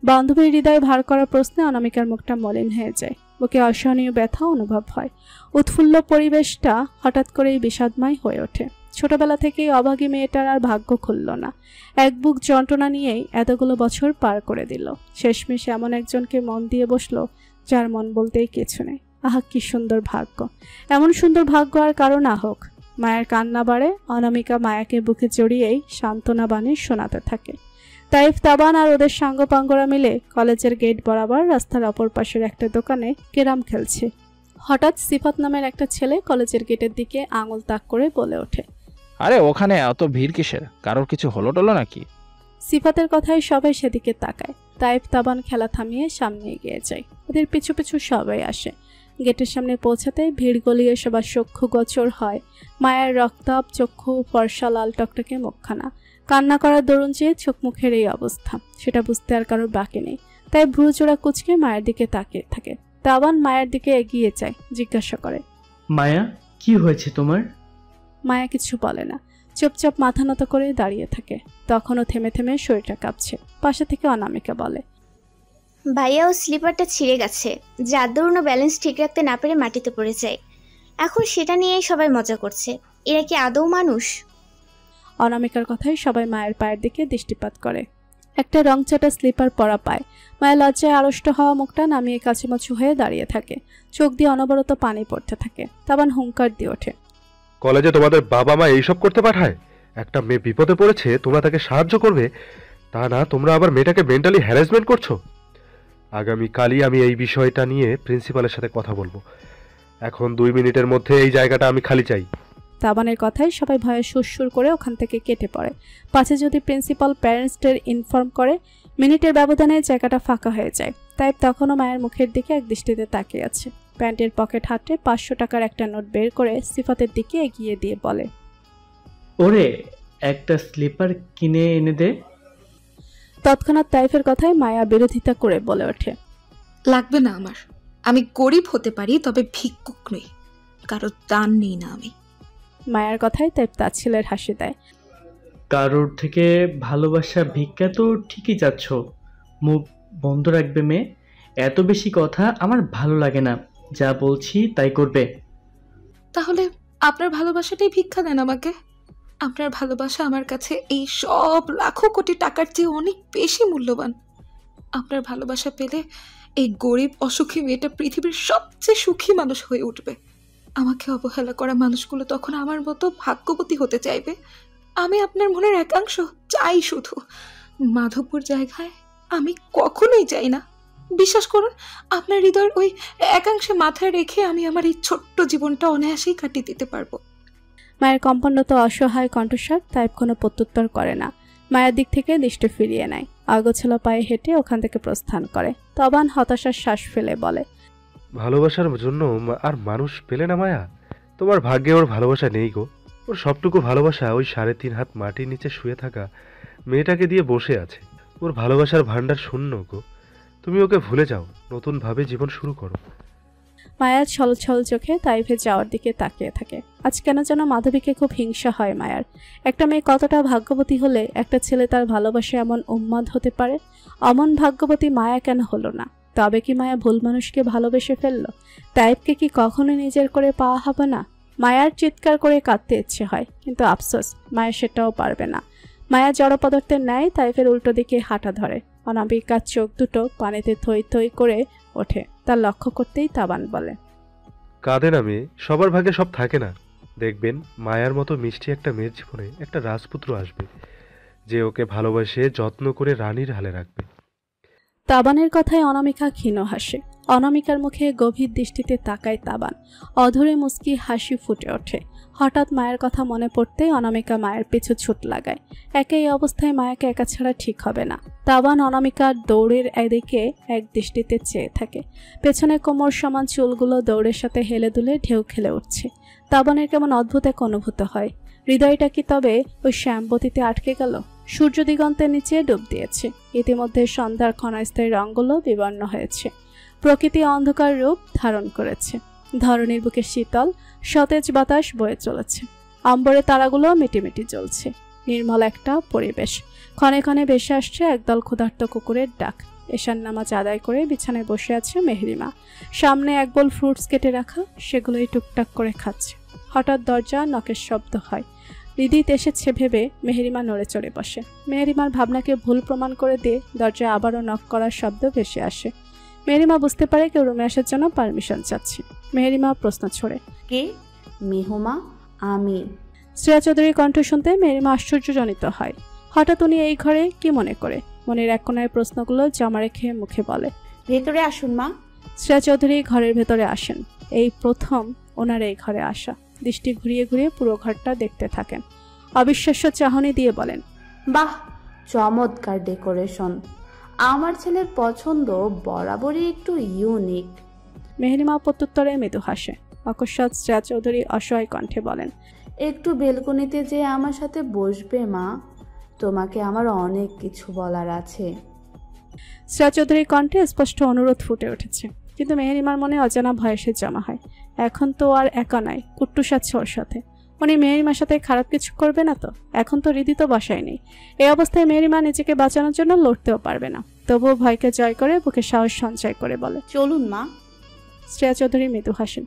বান্ধবীর হৃদয় ভার করা প্রশ্নে অনামিকার মুখটা মলিন হয়ে যায়। বুকে অসহনীয় ব্যথা অনুভব হয়। উৎফুল্ল পরিবেশটা হঠাৎ করেই বিষাদময় হয়ে ওঠে। ছোটবেলা থেকেই অভাগী মেয়েটার আর ভাগ্য খুলল না। এক বুক যন্ত্রণা নিয়েই এতগুলো বছর পার করে দিল। শেষমেশ এমন একজনকে মন দিয়ে বসলো যার মন বলতেই কিছু নেই। আহা, কি সুন্দর ভাগ্য! এমন সুন্দর ভাগ্য আর কারো না হোক। মায়ের কান্না বাড়ে। অনামিকা মায়াকে বুকে জড়িয়েই সান্ত্বনা বাণী শোনাতে থাকে। তাইফ, তাবান আর ওদের সাঙ্গপাঙ্গরা মিলে কলেজের গেট বরাবর রাস্তার অপর পাশের একটা দোকানে ক্যারাম খেলছে। হঠাৎ সিফাত নামের একটা ছেলে কলেজের গেটের দিকে আঙুল তাক করে বলে ওঠে, আরে ওখানে এত ভিড় কিসের? কারোর কিছু হলো টলো নাকি? সিফাতের কথায় সবাই সেদিকে তাকায়। তাইফ, তাবান খেলা থামিয়ে সামনে এগিয়ে যায়। ওদের পিছু পিছু সবাই আসে। গেটের সামনে পৌঁছাতেই ভিড় গলিয়ে সবার চক্ষু গোচর হয় মায়ের রক্তাভ চক্ষু, ফর্সা লাল টকটকে মুখখানা। কান্না করার দরুন চেয়ে চোখ মুখের এই অবস্থা, সেটা বুঝতে আর কারোর বাকি নেই। তাই ভ্রুজোড়া কুচকে মায়ের দিকে তাকিয়ে থাকে। তাবান মায়ের দিকে এগিয়ে যায়, জিজ্ঞাসা করে, মায়া, কি হয়েছে তোমার? মায়া কিছু বলে না, চুপচাপ মাথা নত করে দাঁড়িয়ে থাকে। তখনও থেমে থেমে শরীরটা কাঁপছে। পাশে থেকে অনামিকা বলে, ভাইয়া ও স্লিপারটা ছিঁড়ে গেছে, যার দরুন ব্যালেন্স ঠিক রাখতে না পেরে মাটিতে পড়ে যায়। এখন সেটা নিয়েই সবাই মজা করছে। এরা কি আদৌ মানুষ? অনামিকার কথায় সবাই মায়ের পায়ের দিকে দৃষ্টিপাত করে। একটা রংচাটা স্লিপার পরা পায়। মায়ের লজ্জায় আড়ষ্ট হওয়া মুখটা নামিয়ে কাছামাছু হয়ে দাঁড়িয়ে থাকে। চোখ দিয়ে অনবরত পানি পড়তে থাকে। তাবান হুঙ্কার দিয়ে ওঠে, কলেজে তোমাদের বাবা মা এইসব করতে পাঠায়? একটা মেয়ে বিপদে পড়েছে, তোমরা তাকে সাহায্য করবে, তা না তোমরা আবার মেয়েটাকে মেন্টালি হ্যারাসমেন্ট করছো। আগামীকালই আমি এই বিষয়টা নিয়ে প্রিন্সিপালের সাথে কথা বলবো। এখন 2 মিনিটের মধ্যে এই জায়গাটা আমি খালি চাই। তাবানের কথায় সবাই ভয়ে সুরসুর করে ওখান থেকে কেটে পড়ে। পাছে যদি প্রিন্সিপাল প্যারেন্টসদের ইনফর্ম করে, মিনিটের ব্যবধানে জায়গাটা ফাঁকা হয়ে যায়। তাই তখনও মায়ের মুখের দিকে এক দৃষ্টিতে তাকিয়ে আছে। প্যান্টের পকেট হাতে 500 টাকার একটা নোট বের করে সিফাতের দিকে এগিয়ে দিয়ে বলে, ওরে একটা স্লিপার কিনে এনে দে। তৎক্ষণাৎ তাইফের কথায় মায়া বিরোধিতা করে বলে ওঠে, লাগবে না আমার। আমি গরিব হতে পারি, তবে ভিক্ষুক নই, কারো দান নেই না আমি। মায়ার কথায় তাইফ তাচ্ছিলের হাসি দেয়। কারোর থেকে ভালোবাসা ভিক্ষা তো ঠিকই যাচ্ছ, মুখ বন্ধ রাখবে মেয়ে। এত বেশি কথা আমার ভালো লাগে না, যা বলছি তাই করবে। তাহলে আপনার ভালোবাসাটাই ভিক্ষা দেন আমাকে। আপনার ভালোবাসা আমার কাছে এই সব লাখো কোটি টাকার চেয়ে অনেক বেশি মূল্যবান। আপনার ভালোবাসা পেলে এই গরিব অসুখী মেয়েটা পৃথিবীর সবচেয়ে সুখী মানুষ হয়ে উঠবে। আমাকে অবহেলা করা মানুষগুলো তখন আমার মতো ভাগ্যবতী হতে চাইবে। আমি আপনার মনের একাংশ চাই শুধু। মাধবপুর জায়গায় আমি কখনোই চাই না। বিশ্বাস করুন, আপনার হৃদয়ের ওই একাংশে মাথায় রেখে আমি আমার এই ছোট্ট জীবনটা অনায়াসেই কাটিয়ে দিতে পারবো। মায়ের কম্পনত অসহায় কণ্ঠস্বর তাইফ কোনো প্রত্যুত্তর করে না। মায়ের দিক থেকে দৃষ্টি ফিরিয়ে নেয়, অগোছালো পায়ে হেঁটে ওখান থেকে প্রস্থান করে। তবান হতাশার শ্বাস ফেলে বলে, ভালোবাসার জন্য আর মানুষ পেলে না মায়া? তোমার ভাগ্যে ওর ভালোবাসা নেই গো। ওর সবটুকু ভালোবাসা ওই 3.5 হাত মাটির নিচে শুয়ে থাকা মেয়েটাকে দিয়ে বসে আছে। ওর ভালোবাসার ভান্ডার শূন্য গো। তুমি ওকে ভুলে যাও, নতুন ভাবে জীবন শুরু করো। মায়ার ছলছল চোখে তাইফের যাওয়ার দিকে তাকিয়ে থাকে। আজ কেন যেন মাধবীকে খুব হিংসা হয় মায়ার। একটা মেয়ে কতটা ভাগ্যবতী হলে একটা ছেলে তার ভালোবাসা এমন উন্মাদ হতে পারে? অমন ভাগ্যবতী মায়া কেন হলো না? তবে কি মায়া ভুল মানুষকে ভালোবেসে ফেললো? তাইফকে কি কখনো নিজের করে পাওয়া হবে না? মায়ার চিৎকার করে কাঁদতে ইচ্ছে হয়, কিন্তু আফসোস মায়া সেটাও পারবে না। মায়া জড়পদার্থের ন্যায় তাইফের উল্টো দিকে হাঁটা ধরে। অনামিকার চোখ দুটো পানিতে থই থই করে ওঠে। তার লক্ষ্য করতেই তাবান বলে, কাঁদে না মেয়ে, সবার ভাগ্যে সব থাকে না। দেখবেন মায়ার মতো মিষ্টি একটা মেয়ের জীবনে একটা রাজপুত্র আসবে, যে ওকে ভালোবাসে যত্ন করে রানীর হালে রাখবে। তাবানের কথায় অনামিকা ক্ষীণ হাসে। অনামিকার মুখে গভীর দৃষ্টিতে তাকায় তাবান। অধরে মুচকি হাসি ফুটে ওঠে। হঠাৎ মায়ের কথা মনে পড়তেই অনামিকা মায়ের পিছু ছুট লাগায়। একই অবস্থায় মায়াকে একা ছাড়া ঠিক হবে না। তাবান অনামিকার দৌড়ের এদিকে এক দৃষ্টিতে চেয়ে থাকে। পেছনে কোমর সমান চুলগুলো দৌড়ের সাথে হেলে দুলে ঢেউ খেলে উঠছে। তাবানের কেমন অদ্ভুত এক অনুভূত হয়। হৃদয়টা কি তবে ওই শ্যামবতীতে আটকে গেল? সূর্য দিগন্তের নিচে ডুব দিয়েছে। ইতিমধ্যে সন্ধ্যার ক্ষণস্থায়ী রঙগুলো বিবর্ণ হয়েছে। প্রকৃতি অন্ধকার রূপ ধারণ করেছে। ধরণীর বুকে শীতল সতেজ বাতাস বয়ে চলেছে। অম্বরে তারাগুলো মিটিমিটি জ্বলছে। নির্মল একটা পরিবেশ। ক্ষণে ক্ষণে ভেসে আসছে একদল ক্ষুধার্ত কুকুরের ডাক। এশার নামাজ আদায় করে বিছানায় বসে আছে মেহরিমা। সামনে এক বোল ফ্রুটস কেটে রাখা, সেগুলোই টুকটাক করে খাচ্ছে। হঠাৎ দরজা নকের শব্দ হয়। রিদিত এসেছে ভেবে মেহরিমা নড়ে চড়ে বসে। মেহরিমার ভাবনাকে ভুল প্রমাণ করে দিয়ে দরজায় আবারও নক করার শব্দ ভেসে আসে। মেহরিমা বুঝতে পারে কেউ রুমে আসার জন্য পারমিশন চাচ্ছে। মেহরিমা প্রশ্ন ছড়ে, কে? মেহুমা, আমি। শ্রেয়া চৌধুরীর কণ্ঠ শুনতে মেহরিমা আশ্চর্যজনিত হয়। হঠাৎ উনি এই ঘরে কি মনে করে? মনের এক কোনায় প্রশ্নগুলো জমা রেখে মুখে বলে, ভেতরে আসুন মা। শ্রেয়া চৌধুরী ঘরের ভেতরে আসেন। এই প্রথম ওনার এই ঘরে আসা। দৃষ্টি ঘুরিয়ে ঘুরিয়ে পুরো ঘরটা দেখতে থাকেন। অবিশ্বাস্য চাহনি দিয়ে বলেন, বাহ, চমৎকার ডেকোরেশন। আমার ছেলের পছন্দ বরাবরই একটু ইউনিক। মেহরিমা প্রত্যুত্তরে মৃদু হাসে। অকস্মাৎ শ্রেয়া চৌধুরী অসহায় কণ্ঠে বলেন, একটু বেলকনিতে যে আমার সাথে বসবে মা? তোমাকে আমার অনেক কিছু বলার আছে। শ্রেয়া চৌধুরীর কণ্ঠে স্পষ্ট অনুরোধ ফুটে উঠেছে, কিন্তু মেহরিমার মনে অজানা ভয় এসে জমা হয়। এখন তো আর একা নাই, কুট্টুস আছে ওর সাথে। উনি মেহরিমার সাথে খারাপ কিছু করবে না তো? এখন তো হৃদি তো বাসায় নেই। এই অবস্থায় মেহরিমা নিজেকে বাঁচানোর জন্য লড়তেও পারবে না। তবুও ভয়কে জয় করে বুকে সাহস সঞ্চয় করে বলে, চলুন মা। শ্রেয়া চৌধুরী মৃদু হাসেন।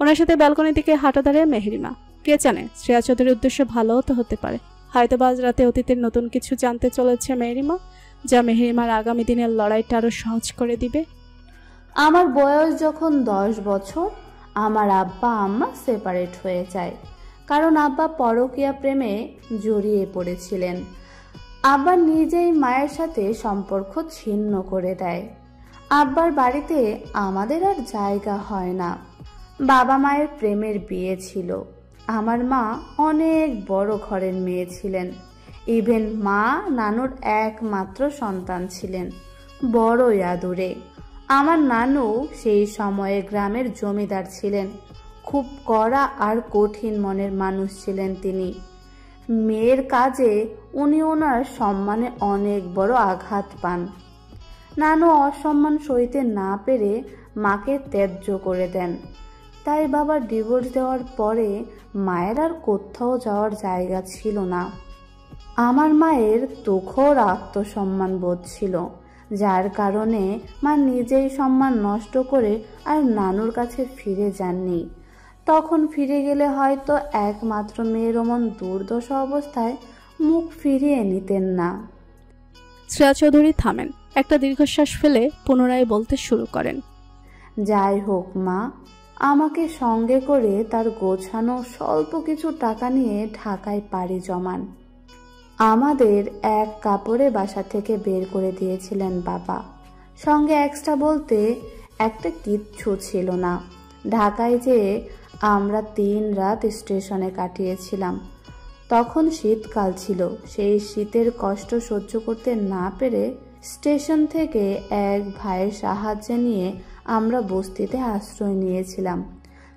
ওনার সাথে ব্যালকনির দিকে হাঁটা দাঁড়িয়ে মেহরিমা। কে জানে, শ্রেয়া চৌধুরীর উদ্দেশ্য ভালোও তো হতে পারে। হয়তো আজ রাতে অতীতের নতুন কিছু জানতে চলেছে মেহরিমা, যা মেহরিমার আগামী দিনের লড়াইটা আরো সহজ করে দিবে। আমার বয়স যখন 10 বছর, আমার আব্বা আম্মা সেপারেট হয়ে যায়, কারণ আব্বা পরকীয়া প্রেমে জড়িয়ে পড়েছিলেন। আব্বা নিজেই মায়ের সাথে সম্পর্ক ছিন্ন করে দেয়। আব্বার বাড়িতে আমাদের আর জায়গা হয় না। বাবা মায়ের প্রেমের বিয়ে ছিল। আমার মা অনেক বড় ঘরের মেয়ে ছিলেন। ইভেন মা নানুর একমাত্র সন্তান ছিলেন, বড়ই আদুরে। আমার নানু সেই সময়ে গ্রামের জমিদার ছিলেন। খুব কড়া আর কঠিন মনের মানুষ ছিলেন তিনি। মেয়ের কাজে উনি ওনার সম্মানে অনেক বড় আঘাত পান। নানু অসম্মান সইতে না পেরে মাকে ত্যায্য করে দেন। তাই বাবার ডিভোর্স দেওয়ার পরে মায়ের আর কোথাও যাওয়ার জায়গা ছিল না। আমার মায়ের তুখোড় আত্মসম্মান বোধ ছিল, যার কারণে মা নিজেই সম্মান নষ্ট করে আর নানুর কাছে ফিরে যাননি। তখন ফিরে গেলে হয়তো একমাত্র মেয়ের অমন দুর্দশা অবস্থায় মুখ ফিরিয়ে নিতেন না। শ্রেয়া চৌধুরী থামেন, একটা দীর্ঘশ্বাস ফেলে পুনরায় বলতে শুরু করেন। যাই হোক মা, আমাকে সঙ্গে করে তার গোছানো স্বল্প কিছু টাকা নিয়ে ঢাকায় পাড়ি জমান। আমাদের এক কাপড়ে বাসা থেকে বের করে দিয়েছিলেন বাবা। সঙ্গে এক্সট্রা বলতে একটা কিচ্ছু ছিল না। ঢাকায় যেয়ে আমরা 3 রাত স্টেশনে কাটিয়েছিলাম। তখন শীতকাল ছিল। সেই শীতের কষ্ট সহ্য করতে না পেরে স্টেশন থেকে এক ভাইয়ের সাহায্য নিয়ে আমরা বস্তিতে আশ্রয় নিয়েছিলাম।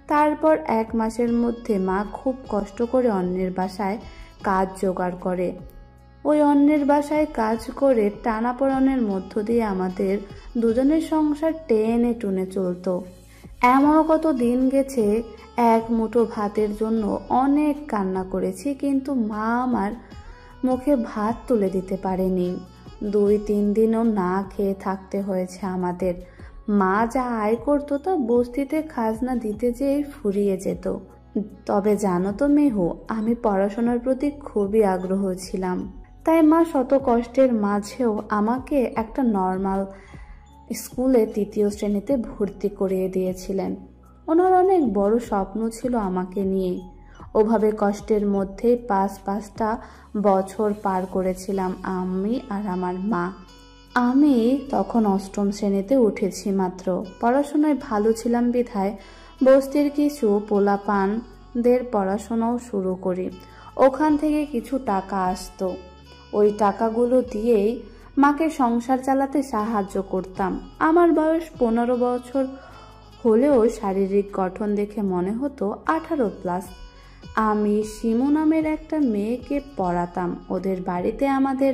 তারপর 1 মাসের মধ্যে মা খুব কষ্ট করে অন্যের বাসায় কাজ জোগাড় করে। ওই অন্যের বাসায় কাজ করে টানাপোড়েনের মধ্য দিয়ে আমাদের দুজনের সংসার টেনে টুনে চলতো। এমনও কত দিন গেছে এক মুঠো ভাতের জন্য অনেক কান্না করেছি, কিন্তু মা আমার মুখে ভাত তুলে দিতে পারেনি। 2-3 দিনও না খেয়ে থাকতে হয়েছে আমাদের। মা যা আয় করতো তা বস্তিতে খাজনা দিতে যেয়ে ফুরিয়ে যেত। তবে জানো তো মেহু, আমি পড়াশোনার প্রতি খুবই আগ্রহ ছিলাম। তাই মা শত কষ্টের মাঝেও আমাকে একটা নর্মাল স্কুলে 3য় শ্রেণীতে ভর্তি করিয়ে দিয়েছিলেন। ওনার অনেক বড় স্বপ্ন ছিল আমাকে নিয়ে। ওভাবে কষ্টের মধ্যেই 5-5টা বছর পার করেছিলাম আমি আর আমার মা। আমি তখন 8ম শ্রেণীতে উঠেছি মাত্র। পড়াশোনায় ভালো ছিলাম বিধায় বস্তির কিছু পোলাপানদের পড়াশোনাও শুরু করি। ওখান থেকে কিছু টাকা আসতো। ওই টাকাগুলো দিয়েই মাকে সংসার চালাতে সাহায্য করতাম। আমার বয়স 15 বছর হলেও শারীরিক গঠন দেখে মনে হতো 18+। আমি শিমু নামের একটা মেয়েকে পড়াতাম ওদের বাড়িতে, আমাদের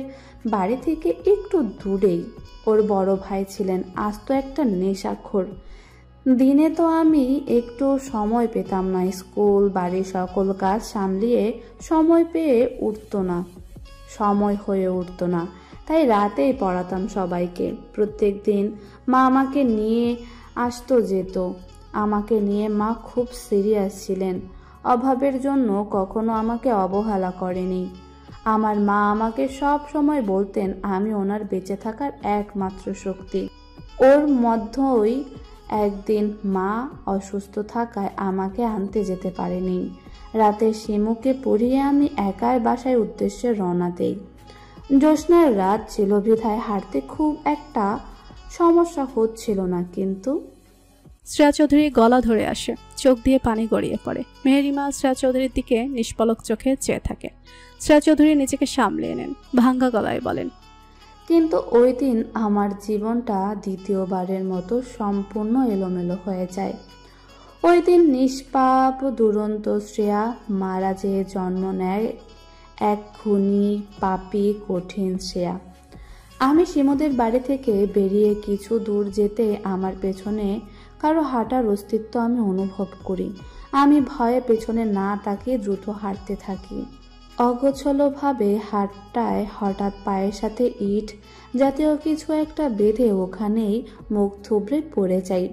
বাড়ি থেকে একটু দূরেই। ওর বড় ভাই ছিলেন আস্ত একটা নেশাখোর। দিনে তো আমি একটু সময় পেতাম না। স্কুল বাড়ির সকল কাজ সামলিয়ে সময় হয়ে উঠতো না। তাই রাতেই পড়াতাম সবাইকে। প্রত্যেক দিন মা আমাকে নিয়ে আসতো যেত। আমাকে নিয়ে মা খুব সিরিয়াস ছিলেন। অভাবের জন্য কখনো আমাকে অবহেলা করেনি। আমার মা আমাকে সব সময় বলতেন আমি ওনার বেঁচে থাকার একমাত্র শক্তি। ওর মধ্যেই একদিন মা অসুস্থ থাকায় আমাকে আনতে যেতে পারেনি। রাতে শিমুকে পড়িয়ে আমি একাই বাসায় উদ্দেশ্যে রওনা দেই। জ্যোৎস্নার রাত ছিল বিধায় হাঁটতে খুব একটা সমস্যা হচ্ছিল না। কিন্তু শ্রেয়া চৌধুরী গলা ধরে আসে, চোখ দিয়ে পানি গড়িয়ে পড়ে। মেহেরিমা শ্রেয়া চৌধুরীর দিকে নিষ্পলক চোখে চেয়ে থাকে। শ্রেয়া চৌধুরী নিজেকে সামলিয়ে নেন, ভাঙ্গা গলায় বলেন, কিন্তু ওই দিন আমার জীবনটা দ্বিতীয়বারের মতো সম্পূর্ণ এলোমেলো হয়ে যায়। ওই দিন নিষ্পাপ দুরন্ত শ্রেয়া মারা যেয়ে জন্ম নেয় এক খুনি পাপী কঠিন শ্রেয়া। আমি শিমুদের বাড়ি থেকে বেরিয়ে কিছু দূর যেতে আমার পেছনে কারো হাঁটার অস্তিত্ব আমি অনুভব করি। আমি ভয়ে পেছনে না তাকিয়ে দ্রুত হাঁটতে থাকি। অগোছলভাবে হাঁটায় হঠাৎ পায়ের সাথে ইট জাতীয় কিছু একটা বেঁধে ওখানেই মুখ থুবড়ে পড়ে যাই।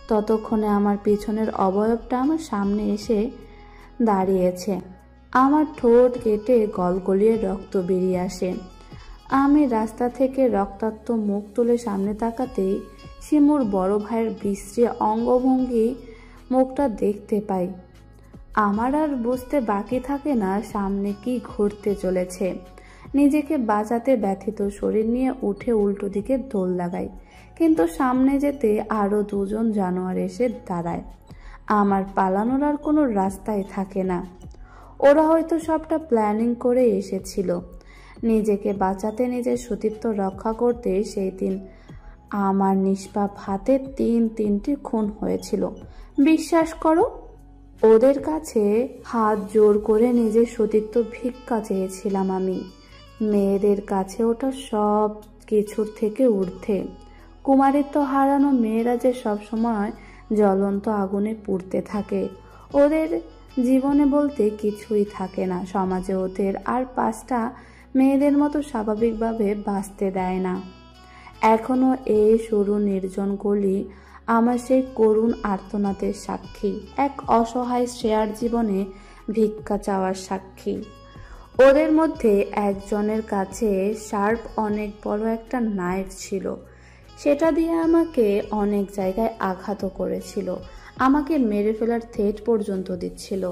ততক্ষণে আমার পিছনের অবয়বটা আমার সামনে এসে দাঁড়িয়েছে। আমার ঠোঁট কেটে গলগলিয়ে রক্ত বেরিয়ে আসে। আমি রাস্তা থেকে রক্তাক্ত মুখ তুলে সামনে তাকাতেই শিমুর বড় ভাইয়ের বিশ্রী অঙ্গভঙ্গি মুখটা দেখতে পাই। আমার আর বুঝতে বাকি থাকে না সামনে কি ঘটতে চলেছে। নিজেকে বাঁচাতে ব্যথিত শরীর নিয়ে উঠে উল্টো দিকে দৌড় লাগাই, কিন্তু সামনে যেতে আরও 2 জন জানোয়ার এসে দাঁড়ায়। আমার পালানোর আর কোনো রাস্তাই থাকে না। ওরা হয়তো সবটা প্ল্যানিং করে এসেছিল। নিজেকে বাঁচাতে, নিজের সতীত্ব রক্ষা করতে সেই দিন আমার নিষ্পাপ হাতে 3টি খুন হয়েছিল। বিশ্বাস করো, ওদের কাছে হাত জোর করে নিজের সতীত্ব ভিক্ষা চেয়েছিলাম আমি। মেয়েদের কাছে ওটা সব কিছুর থেকে ঊর্ধ্বে। কুমারিত্ব হারানো মেয়েরা যে সবসময় জ্বলন্ত আগুনে পুড়তে থাকে, ওদের জীবনে বলতে কিছুই থাকে না। সমাজে ওদের আর 5টা মেয়েদের মতো স্বাভাবিকভাবে বাঁচতে দেয় না। এখনো এই সরু নির্জন গলি আমার সেই করুণ আর্তনাদের সাক্ষী, এক অসহায় শ্রেয়ার জীবনে ভিক্ষা চাওয়ার সাক্ষী। ওদের মধ্যে একজনের কাছে শার্প অনেক বড় একটা নাইফ ছিল, সেটা দিয়ে আমাকে অনেক জায়গায় আঘাতও করেছিল, আমাকে মেরে ফেলার থ্রেট পর্যন্ত দিচ্ছিল।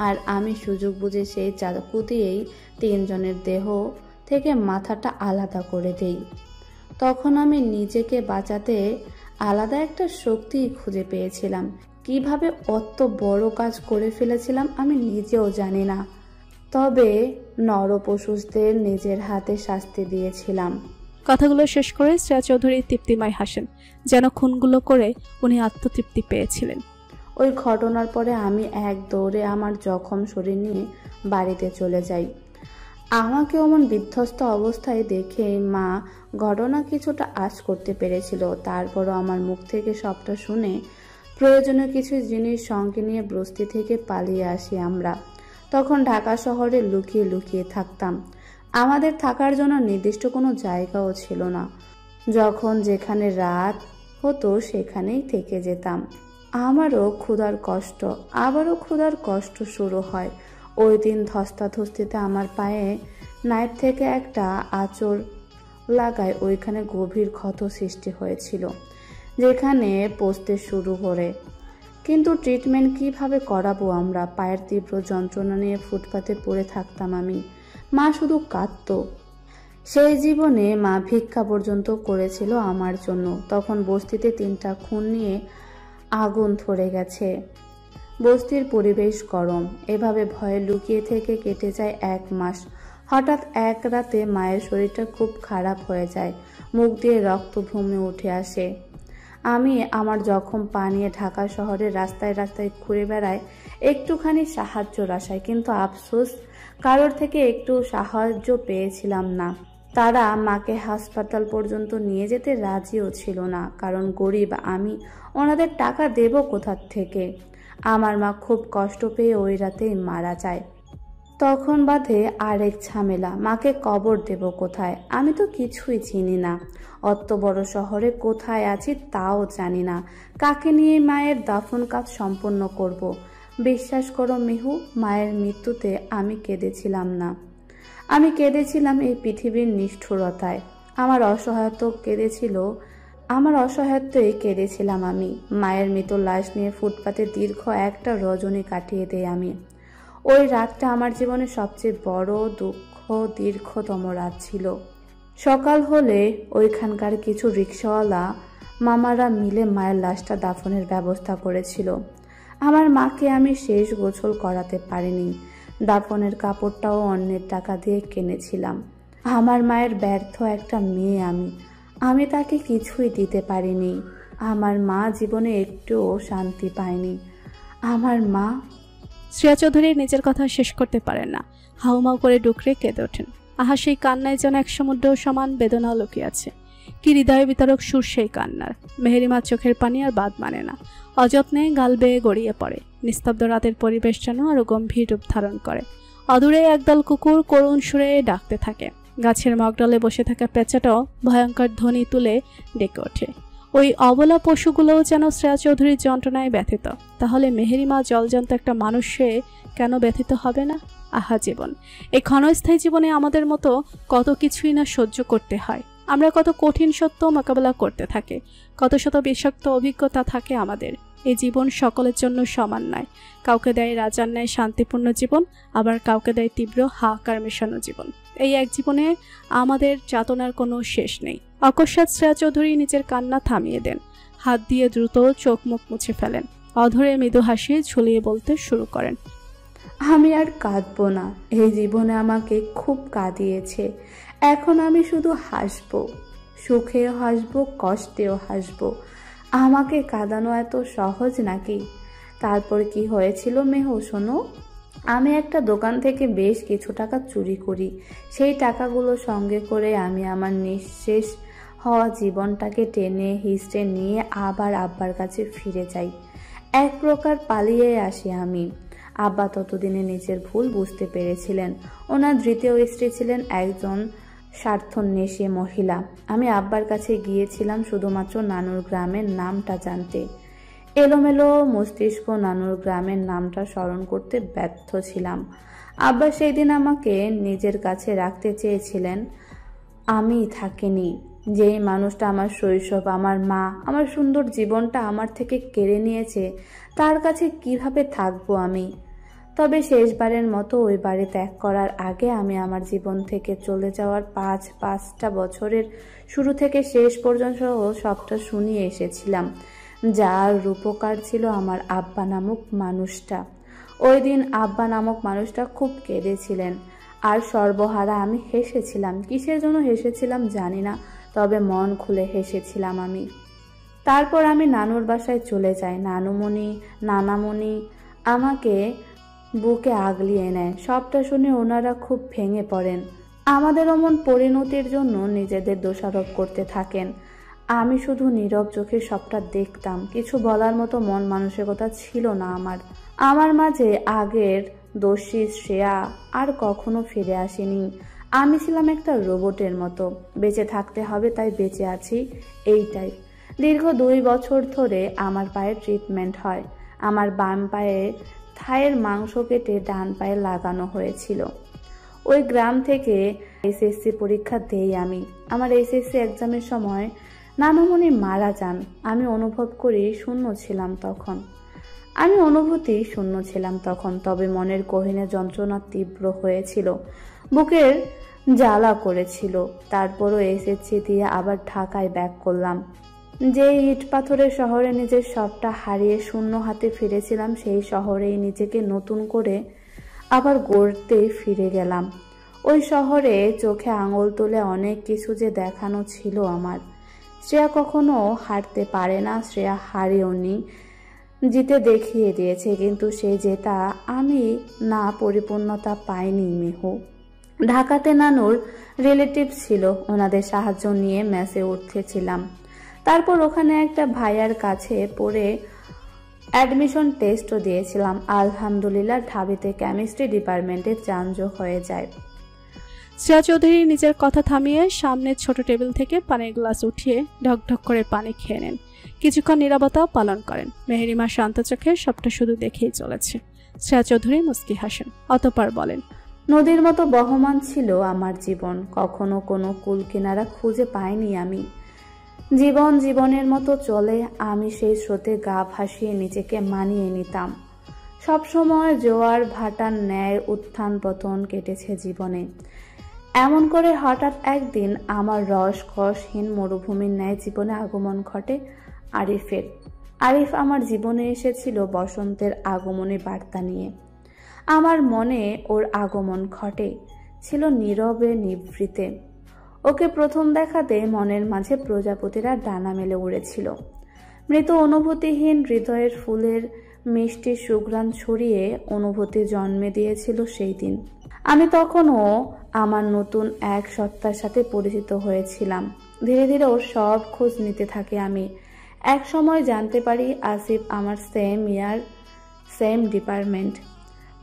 আর আমি সুযোগ বুঝে সেই চাকু দিয়েই 3 জনের দেহ থেকে মাথাটা আলাদা করে দেই। তখন আমি নিজেকে বাঁচাতে আলাদা একটা শক্তি খুঁজে পেয়েছিলাম। কিভাবে অত বড় কাজ করে ফেলেছিলাম আমি নিজেও জানি না, তবে নরপশুদের নিজের হাতে শাস্তি দিয়েছিলাম। কথাগুলো শেষ করে শ্রেয়া চৌধুরী তৃপ্তিময় হাসেন, যেন খুনগুলো করে উনি আত্মতৃপ্তি পেয়েছিলেন। ওই ঘটনার পরে আমি এক দৌড়ে আমার জখম শরীর নিয়ে বাড়িতে চলে যাই। আমাকে অমন বিধ্বস্ত অবস্থায় দেখে মা ঘটনা কিছুটা আঁচ করতে পেরেছিল। তারপরও আমার মুখ থেকে সবটা শুনে প্রয়োজনীয় কিছু জিনিস সঙ্গে নিয়ে বস্তি থেকে পালিয়ে আসি আমরা। তখন ঢাকা শহরে লুকিয়ে লুকিয়ে থাকতাম। আমাদের থাকার জন্য নির্দিষ্ট কোনো জায়গাও ছিল না। যখন যেখানে রাত হতো সেখানেই থেকে যেতাম। আমারও ক্ষুধার কষ্ট, আবারও ক্ষুধার কষ্ট শুরু হয়। ওই দিন ধস্তাধস্তিতে আমার পায়ে নাইফ থেকে একটা আঁচড় লাগায় ওইখানে গভীর ক্ষত সৃষ্টি হয়েছিল, যেখানে পচতে শুরু করে। কিন্তু ট্রিটমেন্ট কিভাবে করাবো আমরা? পায়ের তীব্র যন্ত্রণা নিয়ে ফুটপাতে পড়ে থাকতাম আমি। মা শুধু কাঁদতো। সেই জীবনে মা ভিক্ষা পর্যন্ত করেছিল আমার জন্য। তখন বস্তিতে 3টা খুন নিয়ে আগুন ধরে গেছে। বস্তির পরিবেশ গরম। এভাবে ভয়ে লুকিয়ে থেকে কেটে যায় 1 মাস। হঠাৎ এক রাতে মায়ের শরীরটা খুব খারাপ হয়ে যায়, মুখ দিয়ে রক্ত ভূমে উঠে আসে। আমি আমার জখম পা নিয়ে ঢাকা শহরের রাস্তায় রাস্তায় ঘুরে বেড়াই একটুখানি সাহায্যর আশায়, কিন্তু আফসোস কারোর থেকে একটু সাহায্য পেয়েছিলাম না। তারা মাকে হাসপাতাল পর্যন্ত নিয়ে যেতে রাজিও ছিল না, কারণ গরিব আমি, ওনাদের টাকা দেব কোথা থেকে? আমার মা খুব কষ্ট পেয়ে ওই রাতেই মারা যায়। তখন বাধে আরেক ঝামেলা, মাকে কবর দেব কোথায়? আমি তো কিছুই চিনি না। অত বড় শহরে কোথায় আছি তাও জানি না। কাকে নিয়ে মায়ের দাফন কাজ সম্পন্ন করব? বিশ্বাস করো মিহু, মায়ের মৃত্যুতে আমি কেঁদেছিলাম না। আমি কেঁদেছিলাম এই পৃথিবীর নিষ্ঠুরতায়। আমার অসহায়ত্বই কেঁদেছিলাম আমি। মায়ের মৃত লাশ নিয়ে ফুটপাতে দীর্ঘ একটা রজনী কাটিয়ে দেই আমি। ওই রাতটা আমার জীবনে সবচেয়ে বড় দুঃখ দীর্ঘতম রাত ছিল। সকাল হলে ওইখানকার কিছু রিক্সাওয়ালা মামারা মিলে মায়ের লাশটা দাফনের ব্যবস্থা করেছিল। আমার মাকে আমি শেষ গোসল করাতে পারিনি। দাফনের কাপড়টাও অন্যের টাকা দিয়ে কিনেছিলাম। আমার মায়ের ব্যর্থ একটা মেয়ে আমি তাকে কিছুই দিতে পারিনি। আমার মা জীবনে একটুও শান্তি পায়নি। আমার মা। শ্রেয়া চৌধুরী নিজের কথা শেষ করতে পারেন না, হাউমাউ করে ডুকরে কেঁদে ওঠেন। আহা, সেই কান্নায় যেন এক সমুদ্র সমান বেদনাও লুকিয়ে আছে। কি হৃদয় বিতরক সুর সেই কান্নার। মেহেরিমার চোখের পানি আর বাদ মানে না, অযত্নে গাল বেয়ে গড়িয়ে পড়ে। নিস্তব্ধ রাতের পরিবেশ যেন আরো গম্ভীর রূপ ধারণ করে। অদূরে একদল কুকুর করুণ সুরে ডাকতে থাকে। গাছের মগডালে বসে থাকা পেঁচাটাও ভয়ঙ্কর ধ্বনি তুলে ডেকে ওঠে। ওই অবলা পশুগুলোও যেন শ্রেয়া চৌধুরীর যন্ত্রণায় ব্যথিত। তাহলে মেহেরিমা জলজন্ত একটা মানুষে কেন ব্যথিত হবে না? আহা জীবন, এই ক্ষণস্থায়ী জীবনে আমাদের মতো কত কিছুই না সহ্য করতে হয়। আমরা কত কঠিন সত্য মোকাবেলা করতে থাকে, কত শত বিষাক্ত অভিজ্ঞতা থাকে আমাদের। এই জীবন সকলের জন্য সমান নয়। কাউকে দেয় রাজার ন্যায় শান্তিপূর্ণ জীবন, আবার কাউকে দেয় তীব্র হাহাকার মেশানো জীবন। এই এক জীবনে আমাদের যাতনার কোনো শেষ নেই। অকস্মাৎ শ্রেয়া চৌধুরী নিজের কান্না থামিয়ে দেন, হাত দিয়ে দ্রুত চোখ মুখ মুছে ফেলেন। অধরে মৃদু হাসি ঝুলিয়ে বলতে শুরু করেন, আমি আর কাঁদবো না। এই জীবনে আমাকে খুব কাঁদিয়েছে, এখন আমি শুধু হাসবো। সুখেও হাসবো, কষ্টেও হাসবো। আমাকে কাঁদানো এত সহজ নাকি? তারপর কি হয়েছিল মেহু শোনো। আমি একটা দোকান থেকে বেশ কিছু টাকা চুরি করি। সেই টাকাগুলো সঙ্গে করে আমি আমার নিঃশেষ হওয়া জীবনটাকে টেনে হিস্টে নিয়ে আবার আব্বার কাছে ফিরে যাই। এক প্রকার পালিয়ে আসি আমি। আব্বা ততদিনে নিজের ভুল বুঝতে পেরেছিলেন। ওনার দ্বিতীয় স্ত্রী ছিলেন একজন স্বার্থন্বেষী মহিলা। আমি আব্বার কাছে গিয়েছিলাম শুধুমাত্র নানুর গ্রামের নামটা জানতে। এলোমেলো মস্তিষ্ক নানুর গ্রামের নামটা স্মরণ করতে ব্যর্থ ছিলাম। আব্বা সেই দিন আমাকে নিজের কাছে রাখতে চেয়েছিলেন, আমি থাকিনি। যেই মানুষটা আমার শৈশব, আমার মা, আমার সুন্দর জীবনটা আমার থেকে কেড়ে নিয়েছে, তার কাছে কিভাবে থাকবো আমি? তবে শেষবারের মতো ওই বাড়ি ত্যাগ করার আগে আমি আমার জীবন থেকে চলে যাওয়ার পাঁচটা বছরের শুরু থেকে শেষ পর্যন্ত সবটা শুনিয়ে এসেছিলাম, যার রূপকার ছিল আমার আব্বা নামক মানুষটা। ওই দিন আব্বা নামক মানুষটা খুব কেঁদেছিলেন, আর সর্বহারা আমি হেসেছিলাম। কিসের জন্য হেসেছিলাম জানি না, তবে মন খুলে হেসেছিলাম আমি। তারপর আমি নানুর বাসায় চলে যাই। নানামণি আমাকে বুকে আগলিয়ে নেয়। সবটা শুনে ওনারা খুব ভেঙে পড়েন। আমাদের অমন পরিণতির জন্য নিজেদের দোষারোপ করতে থাকেন। আমি শুধু নীরব চোখে সবটা দেখতাম। কিছু বলার মতো মন মানসিকতা ছিল না আমার মাঝে। আগের দোষী শ্রেয়া আর কখনো ফিরে আসেনি। আমি ছিলাম একটা রোবটের মতো। বেঁচে থাকতে হবে তাই বেঁচে আছি, এইটাই। দীর্ঘ 2 বছর ধরে আমার পায়ে ট্রিটমেন্ট হয়। আমার বাম পায়ে থায়ের মাংস কেটে ডান পায়ে লাগানো হয়েছিল। ওই গ্রাম থেকে এসএসসি পরীক্ষা দেই আমি। আমার এসএসসি এক্সামের সময় নানুমণি মারা যান। আমি শূন্য ছিলাম তখন। তবে মনের গহীনে যন্ত্রণা তীব্র হয়েছিল, বুকের জ্বালা করেছিল। তারপরও এসএসসি দিয়ে আবার ঢাকায় ব্যাক করলাম। যে ইট পাথরের শহরে নিজের সবটা হারিয়ে শূন্য হাতে ফিরেছিলাম, সেই শহরেই নিজেকে নতুন করে আবার গড়তে ফিরে গেলাম। ওই শহরে চোখে আঙুল তুলে অনেক কিছু যে দেখানো ছিল আমার। শ্রেয়া কখনো হারতে পারে না, শ্রেয়া হারেওনি, জিতে দেখিয়ে দিয়েছে। কিন্তু সে জেতা আমি না, পরিপূর্ণতা পাইনি মেহু। ঢাকাতে নানুর রিলেটিভ ছিল, ওনাদের সাহায্য নিয়ে মেসে উঠতেছিলাম। তারপর ওখানে একটা ভাইয়ার কাছে পড়ে অ্যাডমিশন টেস্টও দিয়েছিলাম। আলহামদুলিল্লাহ ঢাবিতে কেমিস্ট্রি ডিপার্টমেন্টে চান্সও হয়ে যায়। শ্রেয়া চৌধুরী নিজের কথা থামিয়ে সামনের ছোট টেবিল থেকে পানির গ্লাস উঠিয়ে ঢকঢক করে পানি খেয়ে নেন। কিছুক্ষণ নীরবতা পালন করেন। মেহেরিমা শান্ত চোখে সবটা শুধু দেখেই চলেছে। শ্রেয়া চৌধুরী মুস্কি হাসেন, অতঃপর বলেন, নদীর মতো বহমান ছিল আমার জীবন। কখনো কোনো কুল কিনারা খুঁজে পাইনি আমি। জীবনের মতো চলে। আমি সেই স্রোতে গা ভাসিয়ে নিজেকে মানিয়ে নিতাম। সবসময় জোয়ার ভাটার ন্যায় উত্থান পতন কেটেছে জীবনে। এমন করে হঠাৎ একদিন আমার রসকসহীন মরুভূমির ন্যায় জীবনে আগমন ঘটে আরিফের। আরিফ আমার জীবনে এসেছিল বসন্তের আগমনী বার্তা নিয়ে। আমার মনে ওর আগমন ঘটে ছিল নীরবে নিভৃতে। ওকে প্রথম দেখাতে মনের মাঝে প্রজাপতিরা ডানা মেলে উড়েছিল। মৃত অনুভূতিহীন হৃদয়ের ফুলের মিষ্টি সুঘ্রাণ ছড়িয়ে অনুভূতি জন্মে দিয়েছিল সেই দিন। আমি তখনও আমার নতুন এক সত্তার সাথে পরিচিত হয়েছিলাম। ধীরে ধীরে ওর সব খোঁজ নিতে থাকি আমি। এক সময় জানতে পারি আসিফ আমার সেম ডিপার্টমেন্ট।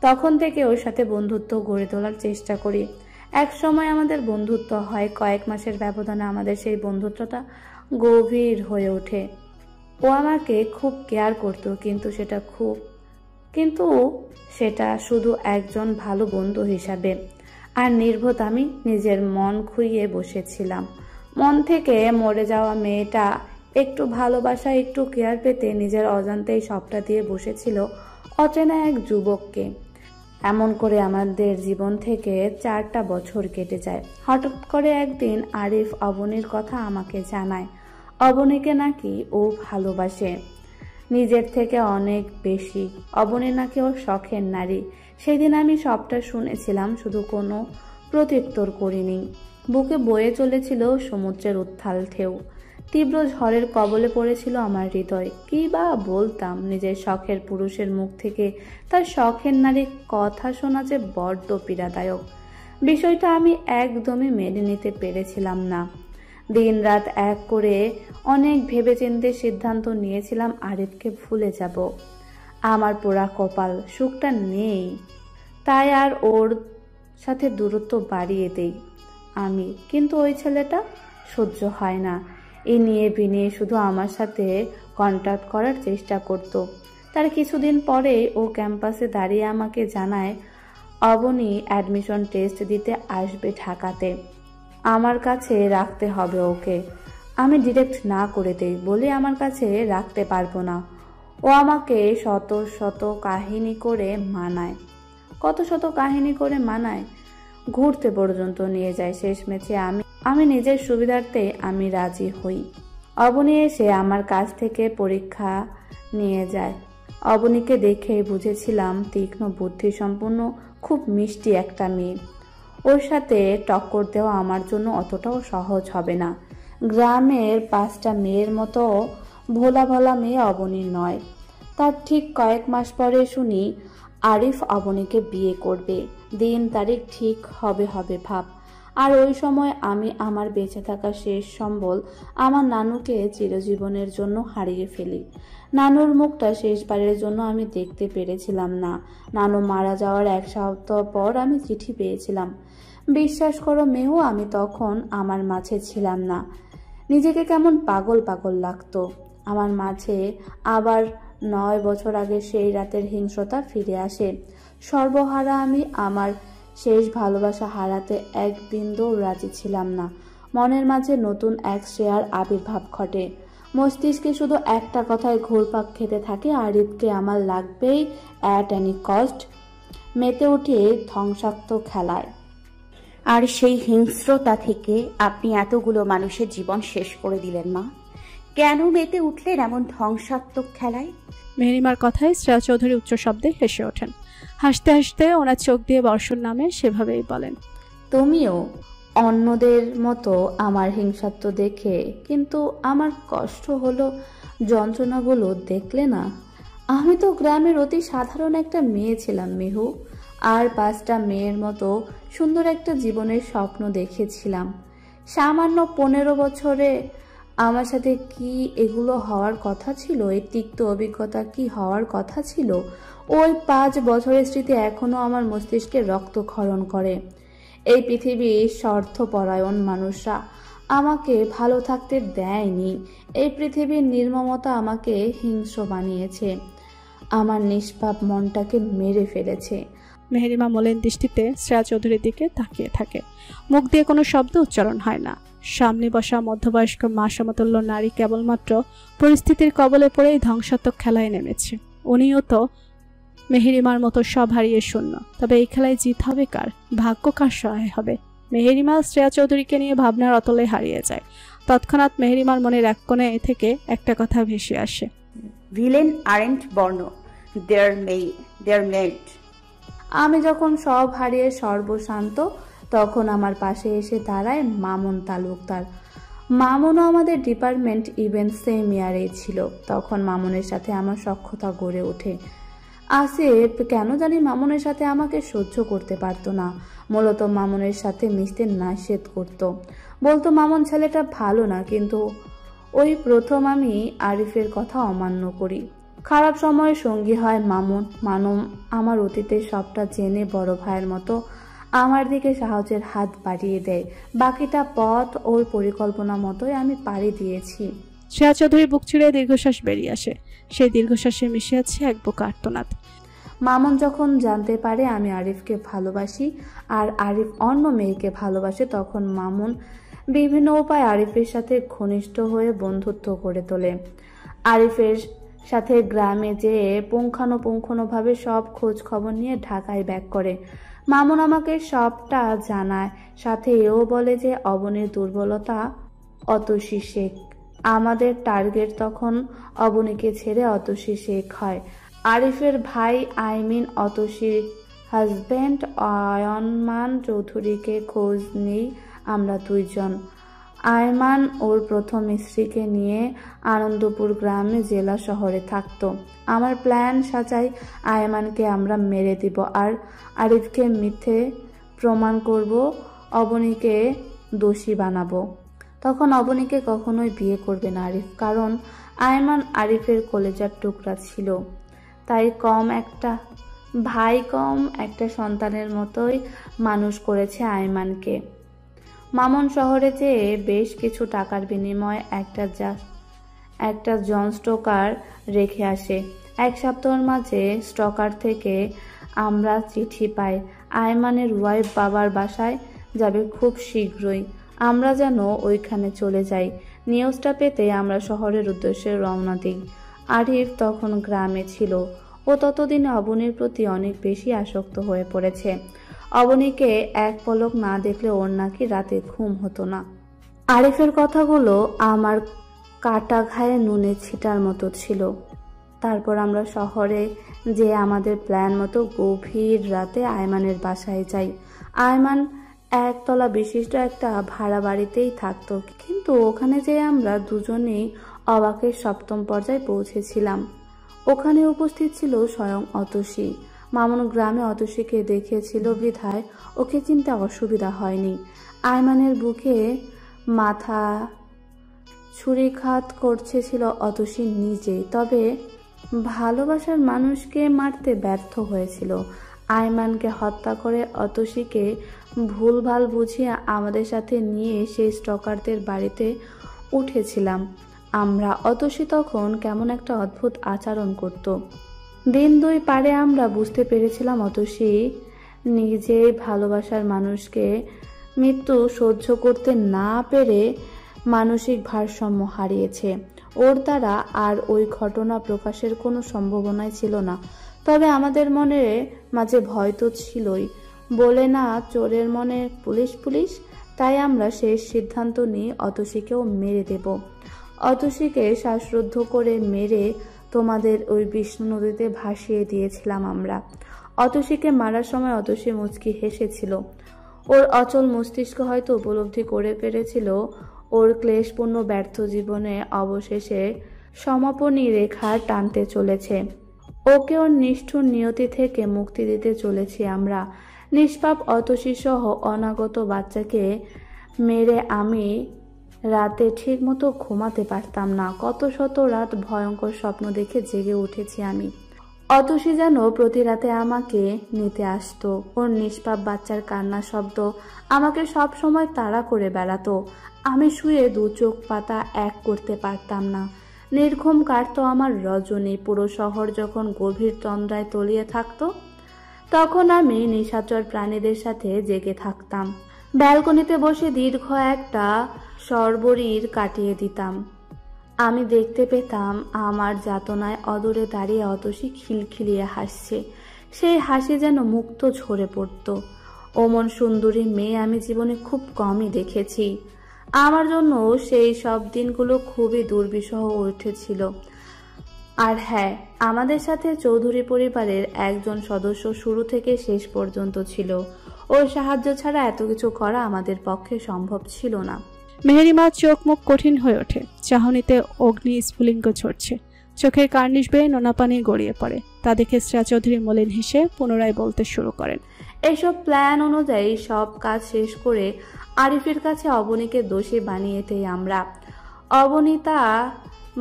তখন থেকে ওর সাথে বন্ধুত্ব গড়ে তোলার চেষ্টা করি। এক সময় আমাদের বন্ধুত্ব হয়, কয়েক মাসের ব্যবধানে আমাদের সেই বন্ধুত্বটা গভীর হয়ে ওঠে। ও আমাকে খুব কেয়ার করত, কিন্তু সেটা শুধু একজন ভালো বন্ধু হিসাবে। আর নির্বোধ আমি নিজের মন খুইয়ে বসেছিলাম। মন থেকে মরে যাওয়া মেয়েটা একটু ভালোবাসা, একটু কেয়ার পেতে নিজের অজান্তেই সবটা দিয়ে বসেছিল অচেনা এক যুবককে। এমন করে আমাদের জীবন থেকে 4টা বছর কেটে যায়। হঠাৎ করে একদিন আরিফ অবনীর কথা আমাকে জানায়। অবনীকে নাকি ও ভালোবাসে নিজের থেকে অনেক বেশি। অবনী নাকি ওর শখের নারী। সেদিন আমি সবটা শুনেছিলাম, শুধু কোনো প্রত্যুত্তর করিনি। বুকে বয়ে চলেছিল সমুদ্রের উত্থাল ঢেউ। তীব্র ঝড়ের কবলে পড়েছিল আমার হৃদয়। কি বা বলতাম, নিজের শখের পুরুষের মুখ থেকে তার শখের নারীর কথা শোনা যে বড্ড পীড়াদায়ক। বিষয়টা আমি একদমই মেনে নিতে পেরেছিলাম না। দিন রাত এক করে অনেক ভেবেচিন্তে সিদ্ধান্ত নিয়েছিলাম আরিফকে ভুলে যাব। আমার পোড়া কপাল, সুখটা নেই, তাই আর ওর সাথে দূরত্ব বাড়িয়ে দেই আমি। কিন্তু ওই ছেলেটা সহ্য হয় না। এ নিয়ে বিনিয়ে শুধু আমার সাথে কন্ট্যাক্ট করার চেষ্টা করত। তার কিছুদিন পরে ও ক্যাম্পাসে দাঁড়িয়ে আমাকে জানায় অবনী অ্যাডমিশন টেস্ট দিতে আসবে ঢাকাতে, আমার কাছে রাখতে হবে ওকে। আমি ডিরেক্ট না করে দেই, বলে আমার কাছে রাখতে পারবো না। ও আমাকে শত শত কাহিনী করে মানায়, কত শত কাহিনী করে মানায়, ঘুরতে পর্যন্ত নিয়ে যায়। শেষমেশে আমি নিজের সুবিধার্থে আমি রাজি হই। অবনী এসে আমার কাছ থেকে পরীক্ষা নিয়ে যায়। অবনীকে দেখেই বুঝেছিলাম তীক্ষ্ণ বুদ্ধি সম্পন্ন, খুব মিষ্টি একটা মেয়ে। ওর সাথে টক্কর দেওয়া আমার জন্য অতটাও সহজ হবে না। গ্রামের 5টা মেয়ের মতো ভোলা ভোলা মেয়ে অবনী নয়। তার ঠিক কয়েক মাস পরে শুনি আরিফ অবনীকে বিয়ে করবে। দিন তারিখ ঠিক হবে ভাব। আর ওই সময় আমি আমার বেঁচে থাকা শেষ সম্বল আমার নানুকে চিরজীবনের জন্য হারিয়ে ফেলি। নানুর মুখটা শেষবারের জন্য আমি দেখতে পেরেছিলাম না। নানু মারা যাওয়ার 1 সপ্তাহ পর আমি চিঠি পেয়েছিলাম। বিশ্বাস করো মেহু, আমি তখন আমার মাঝে ছিলাম না। নিজেকে কেমন পাগল পাগল লাগতো। আমার মাঝে আবার 9 বছর আগে সেই রাতের হিংস্রতা ফিরে আসে। সর্বহারা আমি আমার শেষ ভালোবাসা হারাতে এক বিন্দুও রাজি ছিলাম না। মনের মাঝে নতুন এক শ্রেয়ার আবির্ভাব ঘটে। মস্তিষ্কে শুধু একটা কথায় ঘুরপাক খেতে থাকে, আরিফকে আমার লাগবেই অ্যাট এনি কস্ট। মেতে উঠে ধ্বংসাত্মক খেলায়। আর সেই হিংস্রতা থেকে আপনি এতগুলো মানুষের জীবন শেষ করে দিলেন মা। কেন মেতে উঠলেন এমন ধ্বংসাত্মক খেলায়? মেহরিমার কথায় শ্রেয়া চৌধুরী উচ্চ শব্দে হেসে ওঠেন। হাসতে হাসতে ওনার চোখ দিয়ে বর্ষণ নামে সেভাবেই বলেন, তুমিও অন্যদের মতো আমার হিংসাত্ব দেখে কিন্তু আমার কষ্ট হলো, যন্ত্রণাগুলো দেখলে না? আমি তো গ্রামের অতি সাধারণ একটা মেয়ে ছিলাম মেহু, আর 5টা মেয়ের মতো সুন্দর একটা জীবনের স্বপ্ন দেখেছিলাম। সামান্য 15 বছরে আমার সাথে কি এগুলো হওয়ার কথা ছিল? এই তিক্ত অভিজ্ঞতা কি হওয়ার কথা ছিল? ওই 5 বছরের স্মৃতি এখনো আমার মস্তিষ্কে রক্তক্ষরণ করে। এই পৃথিবীর স্বার্থপরায়ণ মানুষরা আমাকে ভালো থাকতে দেয়নি। এই পৃথিবীর নির্মমতা আমাকে হিংস্র বানিয়েছে, আমার নিষ্পাপ মনটাকে মেরে ফেলেছে। মেহরিমা মলিন দৃষ্টিতে শ্রেয়া চৌধুরীর দিকে তাকিয়ে থাকে। মুখ দিয়ে কোনো শব্দ উচ্চারণ হয় না। সামনে বসা মধ্যবয়স্ক মা সমতুল্য নারী কেবলমাত্র পরিস্থিতির কবলে পড়েই ধ্বংসাত্মক খেলায় নেমেছে। উনিও তো মেহরিমার মতো সব হারিয়ে শূন্য। তবে এই খেলায় জিত হবে কার? ভাগ্য কার সহায় হবে? মেহরিমা শ্রেয়া চৌধুরীকে নিয়ে ভাবনার অতলে হারিয়ে যায়। তৎক্ষণাৎ মেহরিমার মনের এক কোণে থেকে একটা কথা ভেসে আসে, ভিলেন আরেন্ট বর্ণ, দেয়ার মেড। আমি যখন সব হারিয়ে সর্বশান্ত, তখন আমার পাশে এসে দাঁড়ায় মামুন তালুকদার। মামুনও আমাদের ডিপার্টমেন্ট ইভেন্ট সেম ইয়ারেই ছিল। তখন মামুনের সাথে আমার সখ্যতা গড়ে ওঠে। আসিফ কেন জানি মামুনের সাথে আমাকে সহ্য করতে পারতো না। মূলত মামুনের সাথে মিশতে নিষেধ করতো, বলতো মামুন ছেলেটা ভালো না। কিন্তু ওই প্রথম আমি আরিফের কথা অমান্য করি। খারাপ সময়ে সঙ্গী হয় মামুন। আমার অতীতের সবটা জেনে বড় ভাইয়ের মতো আমার দিকে সাহায্যের হাত বাড়িয়ে দেয়। বাকিটা পথ ওর পরিকল্পনা মতোই আমি পাড়ি দিয়েছি। শ্রেয়া চৌধুরী বুক ছিঁড়ে দীর্ঘশ্বাস বেরিয়ে আসে। সেই দীর্ঘশ্বাসে মিশে আছে এক বুক আর্তনাদ। মামুন যখন জানতে পারে আমি আরিফকে ভালোবাসি আর আরিফ অন্য মেয়েকে ভালোবাসে, তখন মামুন বিভিন্ন উপায়ে আরিফের সাথে ঘনিষ্ঠ হয়ে বন্ধুত্ব করে তোলে। আরিফের সাথে গ্রামে যেয়ে পুঙ্খানুপুঙ্খভাবে সব খোঁজ খবর নিয়ে ঢাকায় ব্যাক করে। মামুন আমাকে সবটা জানায়, সাথে এও বলে যে অবনীর দুর্বলতা অতসী শেখ। আমাদের টার্গেট তখন অবনীকে ছেড়ে অতসী শেখ হয়। আরিফের ভাই অতসীর হাজব্যান্ড অয়নমান চৌধুরীকে খোঁজ নেই আমরা দুইজন। আয়মান ওর প্রথম স্ত্রীকে নিয়ে আনন্দপুর গ্রামে জেলা শহরে থাকতো। আমার প্ল্যান সাজাই আয়মানকে আমরা মেরে দিব আর আরিফকে মিথ্যে প্রমাণ করব, অবনীকে দোষী বানাবো। তখন অবনীকে কখনোই বিয়ে করবে না আরিফ, কারণ আয়মান আরিফের কলেজার টুকরা ছিল। তাই কম একটা সন্তানের মতোই মানুষ করেছে আয়মানকে। মামুন শহরে যেয়ে বেশ কিছু টাকার বিনিময়ে একটা জন স্টকার রেখে আসে। 1 সপ্তাহের মাঝে স্টকার থেকে আমরা চিঠি পাই, আয়মানের ওয়াইফ বাবার বাসায় যাবে খুব শীঘ্রই। আমরা যেন ওইখানে চলে যাই। নিউজটা পেতে আমরা শহরের উদ্দেশ্যে রওনা দিই। আরিফ তখন গ্রামে ছিল। ও ততদিনে অবনীর প্রতি অনেক বেশি আসক্ত হয়ে পড়েছে। অবনীকে এক পলক না দেখলে ওর নাকি রাতে ঘুম হতো না। আরিফের কথাগুলো আমার কাটা ঘায়ে নুনের ছিটার মতো ছিল। তারপর আমরা শহরে যে আমাদের প্ল্যান মতো গভীর রাতে আয়মানের বাসায় যাই। আয়মান 1 তলা বিশিষ্ট একটা ভাড়া বাড়িতেই থাকতো, কিন্তু ওখানে যে আমরা দুজনেই অবাকের 7ম পর্যায়ে পৌঁছেছিলাম। ওখানে উপস্থিত ছিল স্বয়ং অতসী। মামুন গ্রামে অতসীকে দেখেছিল বিধায় ওকে চিনতে অসুবিধা হয়নি। আয়মানের বুকে মাথা ছুরিঘাত করছিল অতসী নিজেই, তবে ভালোবাসার মানুষকে মারতে ব্যর্থ হয়েছিল। আয়মানকে হত্যা করে অতসীকে ভুলভাল বুঝিয়ে আমাদের সাথে নিয়ে সেই স্টকারদের বাড়িতে উঠেছিলাম আমরা। অতসী তখন কেমন একটা অদ্ভুত আচরণ করত। দিন 2 পারে আমরা বুঝতে পেরেছিলাম অতসী নিজেই ভালোবাসার মানুষকে মৃত্যু সহ্য করতে না পেরে মানসিক ভারসাম্য হারিয়েছে। ওর দ্বারা আর ওই ঘটনা প্রকাশের কোনো সম্ভাবনাই ছিল না, তবে আমাদের মনের মাঝে ভয় তো ছিলই। বলে না চোরের মনে পুলিশ পুলিশ, তাই আমরা শেষ সিদ্ধান্ত নিয়ে অতসীকেও মেরে দেব। অতসীকে শ্বাসরুদ্ধ করে মেরে তোমাদের ওই বিষ্ণু নদীতে ভাসিয়ে দিয়েছিলাম আমরা। অতসীকে মারার সময় অতসী মুচকি হেসেছিল। ওর অচল মস্তিষ্ক হয়তো উপলব্ধি করে পেরেছিল ওর ক্লেশপূর্ণ ব্যর্থ জীবনে অবশেষে সমাপনী রেখা টানতে চলেছে। ওকে ওর নিষ্ঠুর নিয়তি থেকে মুক্তি দিতে চলেছি আমরা। নিষ্পাপ অতসী সহ অনাগত বাচ্চাকে মেরে আমি রাতে ঠিক মতো ঘুমাতে পারতাম না। কত শত রাত ভয়ঙ্কর স্বপ্ন দেখে জেগে উঠেছি আমি। অতসী যেন প্রতি রাতে আমাকে নিতে আসতো। ওর নিষ্পাপ বাচ্চার কান্না শব্দ আমাকে সব সময় তাড়া করে বেড়াতো। আমি শুয়ে 2 চোখ পাতা এক করতে পারতাম না। নির্ঘুম কাটতো আমার রজনী। পুরো শহর যখন গভীর তন্দ্রায় তলিয়ে থাকতো, তখন আমি নিশাচর প্রাণীদের সাথে জেগে থাকতাম। ব্যালকনিতে বসে দীর্ঘ একটা সরবরির কাটিয়ে দিতাম। আমি দেখতে পেতাম আমার যাতনায় অদূরে দাঁড়িয়ে অতসী খিলখিলিয়ে হাসছে। সেই হাসি যেন মুক্ত ঝরে পড়ত। অমন সুন্দরী মেয়ে আমি জীবনে খুব কমই দেখেছি। আমার জন্য সেই সব দিনগুলো খুবই দুর্বিষহ উঠেছিল। আর হ্যাঁ, আমাদের সাথে চৌধুরী পরিবারের একজন সদস্য শুরু থেকে শেষ পর্যন্ত ছিল। ওর সাহায্য ছাড়া এত কিছু করা আমাদের পক্ষে সম্ভব ছিল না। মেহেরিমার চোখ মুখ কঠিন হয়ে ওঠে। চাহনিতে অগ্নি স্ফুলিঙ্গ ঝরছে। চোখের কার্নিশ বেয়ে নোনা পানি গড়িয়ে পড়ে। তা দেখে শ্রেয়া চৌধুরী মলিন হেসে পুনরায় বলতে শুরু করেন। এসব প্ল্যান অনুযায়ী সব কাজ শেষ করে আরিফের কাছে অবনীকে দোষী বানিয়েতেই আমরা। অবনীতা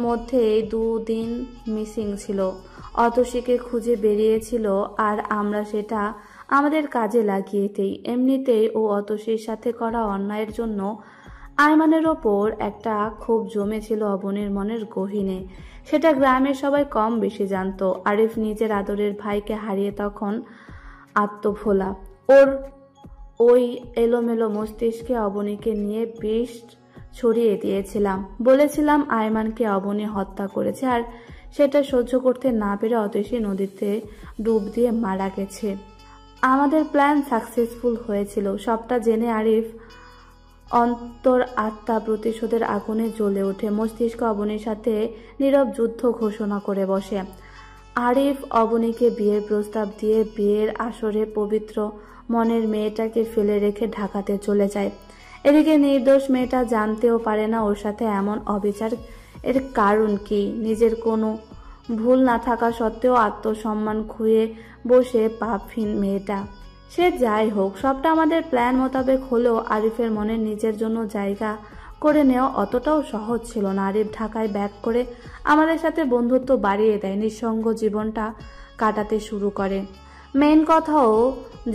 মধ্যে 2 দিন মিসিং ছিল। অতসীকে খুঁজে বেরিয়েছিল আর আমরা সেটা আমাদের কাজে লাগিয়েতেই। এমনিতেই ও অতসীর সাথে করা অন্যায়ের জন্য আয়মানের ওপর একটা ক্ষোভ জমেছিল অবনীর মনের গহীনে। সেটা গ্রামের সবাই কম বেশি জানতো। আরিফ নিজের আদরের ভাইকে হারিয়ে তখন আত্মভোলা। ওর ওই এলোমেলো মস্তিষ্কে অবনীকে নিয়ে বিষ ছড়িয়ে দিয়েছিলাম। বলেছিলাম আয়মানকে অবনী হত্যা করেছে, আর সেটা সহ্য করতে না পেরে অতসী নদীতে ডুব দিয়ে মারা গেছে। আমাদের প্ল্যান সাকসেসফুল হয়েছিল। সবটা জেনে আরিফ অন্তর আত্মা প্রতিশোধের আগুনে জ্বলে ওঠে। মস্তিষ্ক অবনীর সাথে নীরব যুদ্ধ ঘোষণা করে বসে। আরিফ অবনীকে বিয়ের প্রস্তাব দিয়ে বিয়ের আসরে পবিত্র মনের মেয়েটাকে ফেলে রেখে ঢাকাতে চলে যায়। এদিকে নির্দোষ মেয়েটা জানতেও পারে না ওর সাথে এমন অবিচার এর কারণ কি। নিজের কোনো ভুল না থাকা সত্ত্বেও আত্মসম্মান খুঁয়ে বসে পাপহীন মেয়েটা। সে যাই হোক, সবটা আমাদের প্ল্যান মোতাবেক হলেও আরিফের মনে নিজের জন্য জায়গা করে নেওয়া অতটাও সহজ ছিল না। আরিফ ঢাকায় ব্যাক করে আমাদের সাথে বন্ধুত্ব বাড়িয়ে দেয়, নিঃসঙ্গ জীবনটা কাটাতে শুরু করে। মেন কথাও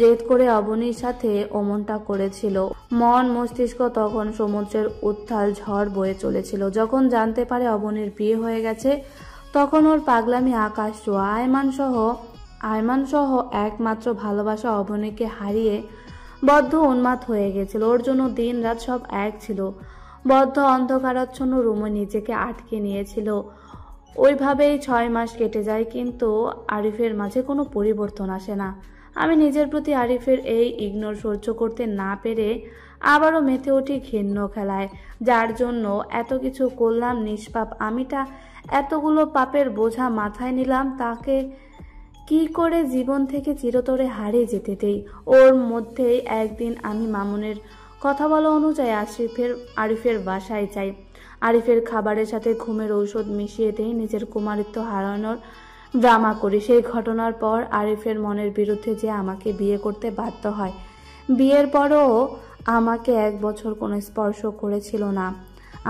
জেদ করে অবনীর সাথে অমনটা করেছিল। মন মস্তিষ্ক তখন সমুদ্রের উত্তাল ঝড় বয়ে চলেছিল। যখন জানতে পারে অবনীর বিয়ে হয়ে গেছে, তখন ওর পাগলামি আকাশ ছোঁয়া। আয়মান সহ একমাত্র ভালোবাসা অবনীকে হারিয়ে বদ্ধ উন্মাদ হয়ে গেছিল। ওর জন্য দিন রাত সব এক ছিল। বদ্ধ অন্ধকারাচ্ছন্ন রুমে নিজেকে আটকে নিয়েছিল। ওইভাবেই 6 মাস কেটে যায়, কিন্তু আরিফের মাঝে কোনো পরিবর্তন আসে না। আমি নিজের প্রতি আরিফের এই ইগনোর সহ্য করতে না পেরে আবারও মেতে উঠি ঘৃণ্য খেলায়। যার জন্য এত কিছু করলাম, নিষ্পাপ আমিটা এতগুলো পাপের বোঝা মাথায় নিলাম, তাকে কি করে জীবন থেকে চিরতরে হারিয়ে যেতে দেই। ওর মধ্যেই একদিন আমি মামুনের কথা বলা অনুযায়ী আরিফের বাসায় যাই। আরিফের খাবারের সাথে ঘুমের ঔষধ মিশিয়ে দেই, নিজের কুমারিত্ব হারানোর ড্রামা করি। সেই ঘটনার পর আরিফের মনের বিরুদ্ধে যে আমাকে বিয়ে করতে বাধ্য হয়। বিয়ের পরও আমাকে 1 বছর কোনো স্পর্শ করেছিল না।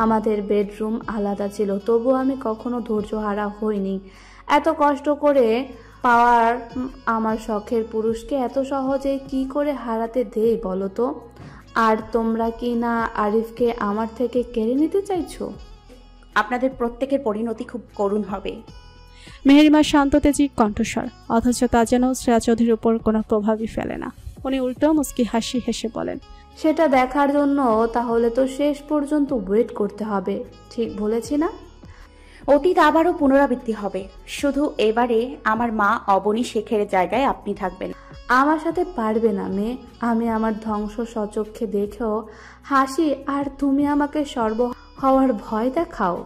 আমাদের বেডরুম আলাদা ছিল, তবুও আমি কখনো ধৈর্যহারা হইনি। এত কষ্ট করে পাওয়ার আমার শখের পুরুষকে এত সহজে কি করে হারাতে দেই বলো তো? আর তোমরা কি না আরিফকে আমার থেকে কেড়ে নিতে চাইছো? আপনাদের প্রত্যেকের পরিণতি খুব করুণ হবে। মেহেরিমার শান্ত তেজি কণ্ঠস্বর, অথচ তা যেন শ্রেয়া চৌধুরীর উপর কোনো প্রভাবই ফেলে না। উনি উল্টো মুচকি হাসি হেসে বলেন, সেটা দেখার জন্য তাহলে তো শেষ পর্যন্ত ওয়েট করতে হবে। ঠিক বলেছি না? অতীত আবারও পুনরাবৃত্তি হবে, শুধু এবারে আমার মা অবনী শেখের জায়গায় আপনি থাকবেন। আমার সাথে পারবে না মেয়ে। আমি আমার ধ্বংস সচক্ষে দেখেও হাসি, আর তুমি আমাকে সর্ব হওয়ার ভয় দেখাও।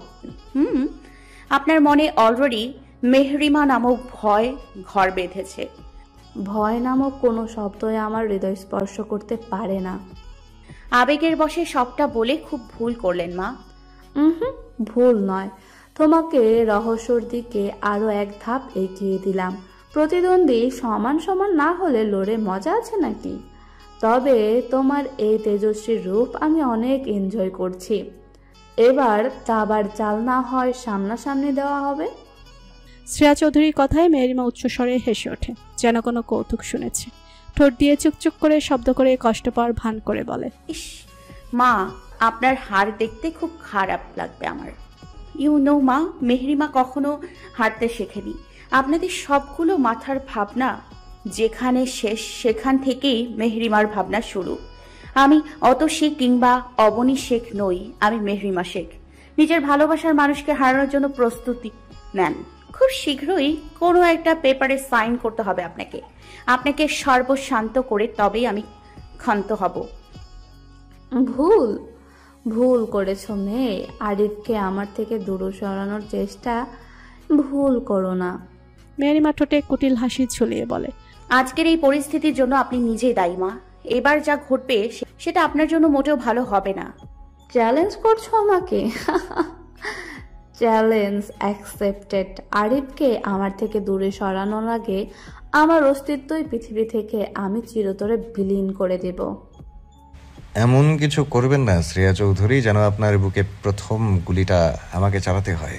আপনার মনে অলরেডি মেহরিমা নামক ভয় ঘর বেঁধেছে। ভয় নামক কোনো শব্দই আমার হৃদয় স্পর্শ করতে পারে না। আবেগের বশে সবটা বলে খুব ভুল করলেন মা। ভুল নয়, তোমাকে রহস্যর দিকে আরো 1 ধাপ এগিয়ে দিলাম। প্রতিদ্বন্দ্বী সমান সমান না হলে লড়ে মজা আছে নাকি? তবে তোমার এই তেজস্বী রূপ আমি অনেক এনজয় করছি। এবার দাবার চাল না হয় সামনাসামনি দেওয়া হবে। শ্রেয়া চৌধুরীর কথায় মেহেরিমা উচ্চস্বরে হেসে ওঠে, যেন কোনো কৌতুক শুনেছে। ঠোঁট দিয়ে চুকচুক করে শব্দ করে কষ্ট পাওয়ার ভান করে বলে, ইস মা, আপনার হার দেখতে খুব খারাপ লাগবে আমার। ইউ নো মা, মেহরিমা কখনো হারতে শেখেনি। আপনাদের সবগুলো মাথার ভাবনা যেখানে শেষ, সেখান থেকেই মেহরিমার ভাবনা শুরু। আমি অত শেখ কিংবা অবনী শেখ নই, আমি মেহরিমা শেখ। নিজের ভালোবাসার মানুষকে হারানোর জন্য প্রস্তুতি নেন। খুব শীঘ্রই কোনো একটা পেপারে সাইন করতে হবে আপনাকে সর্বশান্ত করে, তবেই আমি ক্ষান্ত হব। ভুল করেছো মেয়ে। আরিফকে আমার থেকে দূরে সরানোর চেষ্টা ভুল করো না। মেহেরিমা ঠোঁটে কুটিল হাসি ঝুলিয়ে বলে, আজকের এই পরিস্থিতির জন্য আপনি নিজেই দায়ী মা। এবার যা ঘটবে সেটা আপনার জন্য মোটেও ভালো হবে না। চ্যালেঞ্জ করছো আমাকে? Challenge accepted. আরিফকে আমার থেকে দূরে সরানোর আগে আমার অস্তিত্বই পৃথিবী থেকে আমি চিরতরে বিলীন করে দেব। এমন কিছু করবেন না শ্রেয়া চৌধুরী যেন আপনার বুকে প্রথম গুলিটা আমাকে চালাতে হয়।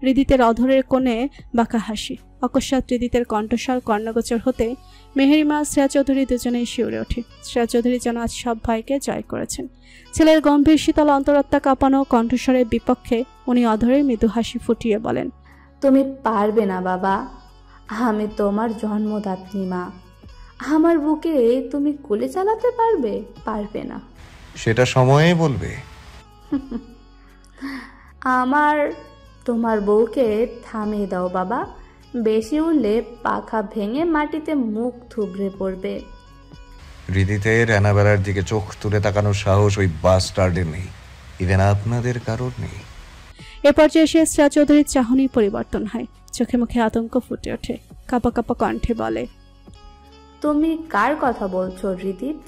হৃদিতের অধরের কোণে বাঁকা হাসি। অকস্মাৎ হৃদিতের কণ্ঠস্বর কর্ণগোচর হতে মেহেরিমা শ্রেয়া চৌধুরী দুজনেই শিউরে ওঠে। শ্রেয়া চৌধুরী যেন আজ সব ভয়কে জয় করেছেন। ছেলের গম্ভীর শীতল অন্তরাত্মা কাঁপানো কণ্ঠস্বরের বিপক্ষে উনি অধরের মৃদু হাসি ফুটিয়ে বলেন, তুমি পারবে না বাবা। আমি তোমার জন্মদাত্রী মা। আমার বুকে তুমি গুলি চালাতে পারবে না। সেটা সময়ে বলবে। তোমার বউকে থামিয়ে দাও বাবা। বেশি উঠলে পাখা ভেঙে মাটিতে মুখ থুবড়ে পড়বে। হৃদিতের রানাবেলার দিকে চোখ তুলে তাকানোর সাহস ওই বাস্টার্ডের নেই, ইভেন আপনাদের কারোর নেই। এ পর্যায়ে এসে শ্রেয়া চৌধুরীর চাহনি পরিবর্তন হয়। চোখে মুখে আতঙ্ক ফুটে ওঠে। কাঁপা কাঁপা কণ্ঠে বলে, তুমি কার কথা বলছো হৃদিত?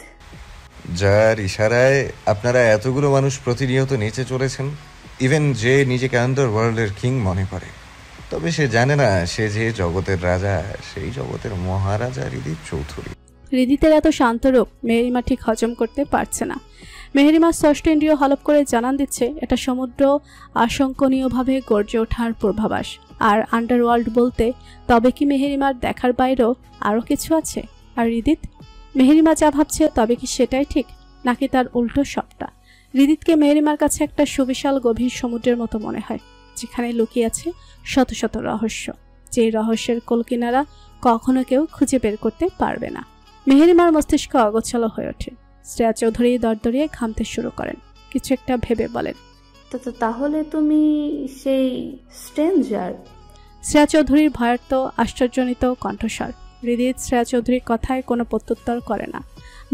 যার ইশারায় আপনারা এতগুলো মানুষ প্রতিনিয়ত নিচে চলেছেন, ইভেন যে নিজেকে আন্ডারওয়ার্ল্ডের কিং মনে করে। তবে সে জানে না সে যে জগতের রাজা, সেই জগতের মহারাজা হৃদিত চৌধুরী। হৃদিতের এত শান্ত রূপ মেহেরিমা ঠিক হজম করতে পারছে না। মেহেরিমা ষষ্ঠ ইন্দ্রিয় হলপ করে জানান দিচ্ছে এটা সমুদ্র আশঙ্কনীয়ভাবে গর্জে ওঠার পূর্বাভাস। আর আন্ডারওয়ার্ল্ড বলতে তবে কি মেহেরিমার দেখার বাইরেও আরও কিছু আছে? আর হৃদিত, মেহেরিমা যা ভাবছে তবে কি সেটাই ঠিক, নাকি তার উল্টো সবটা? হৃদিতকে মেহেরিমার কাছে একটা সুবিশাল গভীর সমুদ্রের মতো মনে হয়, যেখানে লুকিয়ে আছে শত শত রহস্য, যে রহস্যের কোলকিনারা কখনো কেউ খুঁজে বের করতে পারবে না। মেহেরিমার মস্তিষ্ক অগোছালো হয়ে ওঠে। শ্রেয়া চৌধুরী দরদরিয়ে ঘামতে শুরু করেন। কিছু একটা ভেবে বলেন, তাহলে তুমি সেই স্ট্রেঞ্জার? শ্রেয়া চৌধুরীর ভয়ার্ত আশ্চর্যজনিত কণ্ঠস্বর। হৃদিত শ্রেয়া চৌধুরীর কথায় কোনো প্রত্যুত্তর করে না,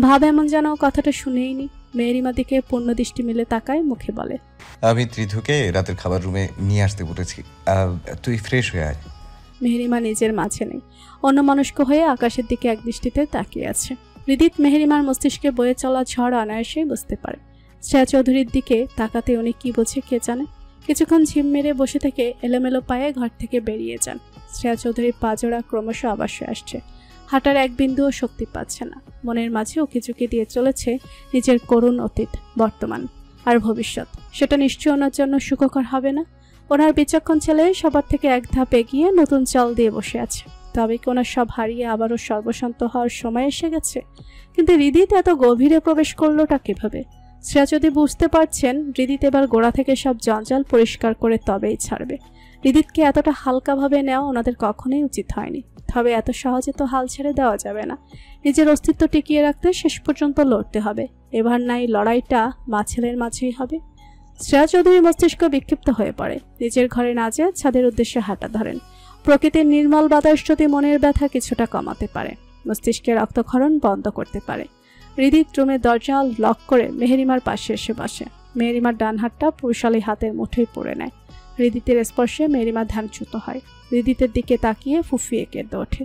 ভাব এমন যেন কথাটা শুনেইনি। মেহেরিমা দিকে পূর্ণ দৃষ্টি মিলে তাকায়, মুখে বলে, আমি ত্রিধুকে রাতের খাবার রুমে নিয়ে আসতে বলেছি, তুই ফ্রেশ হয়ে আয়। মেহেরিমা নিজের মাঝে নেই, অন্যমনস্ক হয়ে আকাশের দিকে এক দৃষ্টিতে তাকিয়ে আছে। হৃদিত মেহেরিমার মস্তিষ্কে বয়ে চলা ঝড় অনায়াসেই বুঝতে পারে। শ্রেয়া চৌধুরীর দিকে তাকাতে উনি কি বোঝে কে জানে। কিছুক্ষণ ঝিম মেরে বসে থেকে এলোমেলো পায়ে ঘর থেকে বেরিয়ে যান। শ্রেয়া চৌধুরীর পাজোড়া ক্রমশ আবাসে আসছে, হাঁটার এক বিন্দুও শক্তি পাচ্ছে না। মনের মাঝে উকিঝুঁকি দিয়ে চলেছে নিজের করুণ অতীত, বর্তমান আর ভবিষ্যৎ। সেটা নিশ্চয় ওনার জন্য সুখকর হবে না। ওনার বিচক্ষণ ছেলে সবার থেকে এক ধাপ এগিয়ে নতুন চাল দিয়ে বসে আছে। তবে কি ওনার সব হারিয়ে আবারও সর্বশান্ত হওয়ার সময় এসে গেছে? কিন্তু হৃদিত এত গভীরে প্রবেশ করলোটা কিভাবে? শ্রেয়া যদি বুঝতে পারছেন হৃদিত এবার গোড়া থেকে সব জঞ্জাল পরিষ্কার করে তবেই ছাড়বে। হৃদিতকে এতটা হালকাভাবে নেওয়া ওনাদের কখনোই উচিত হয়নি। তবে এত সহজে তো হাল ছেড়ে দেওয়া যাবে না। নিজের অস্তিত্ব টিকিয়ে রাখতে শেষ পর্যন্ত লড়তে হবে। এবার নাই লড়াইটা মা ছেলের মাঝেই হবে। শ্রেয়া চৌধুরীর মস্তিষ্ক বিক্ষিপ্ত হয়ে পড়ে। নিজের ঘরে না যেয়ে ছাদের উদ্দেশ্যে হাঁটা ধরেন। প্রকৃতির নির্মল বাতাস যদি মনের ব্যথা কিছুটা কমাতে পারে, মস্তিষ্কের রক্তক্ষরণ বন্ধ করতে পারে। হৃদিত রুমের দরজা লক করে মেহেরিমার পাশে এসে বসে। মেহেরিমার ডান হাতটা পুরুষালী হাতের মুঠোয় পড়ে নেয়। হৃদিতের স্পর্শে মেহেরিমা ধ্যানচ্যুত হয়। হৃদিতের দিকে তাকিয়ে ফুফিয়ে কেঁদে ওঠে।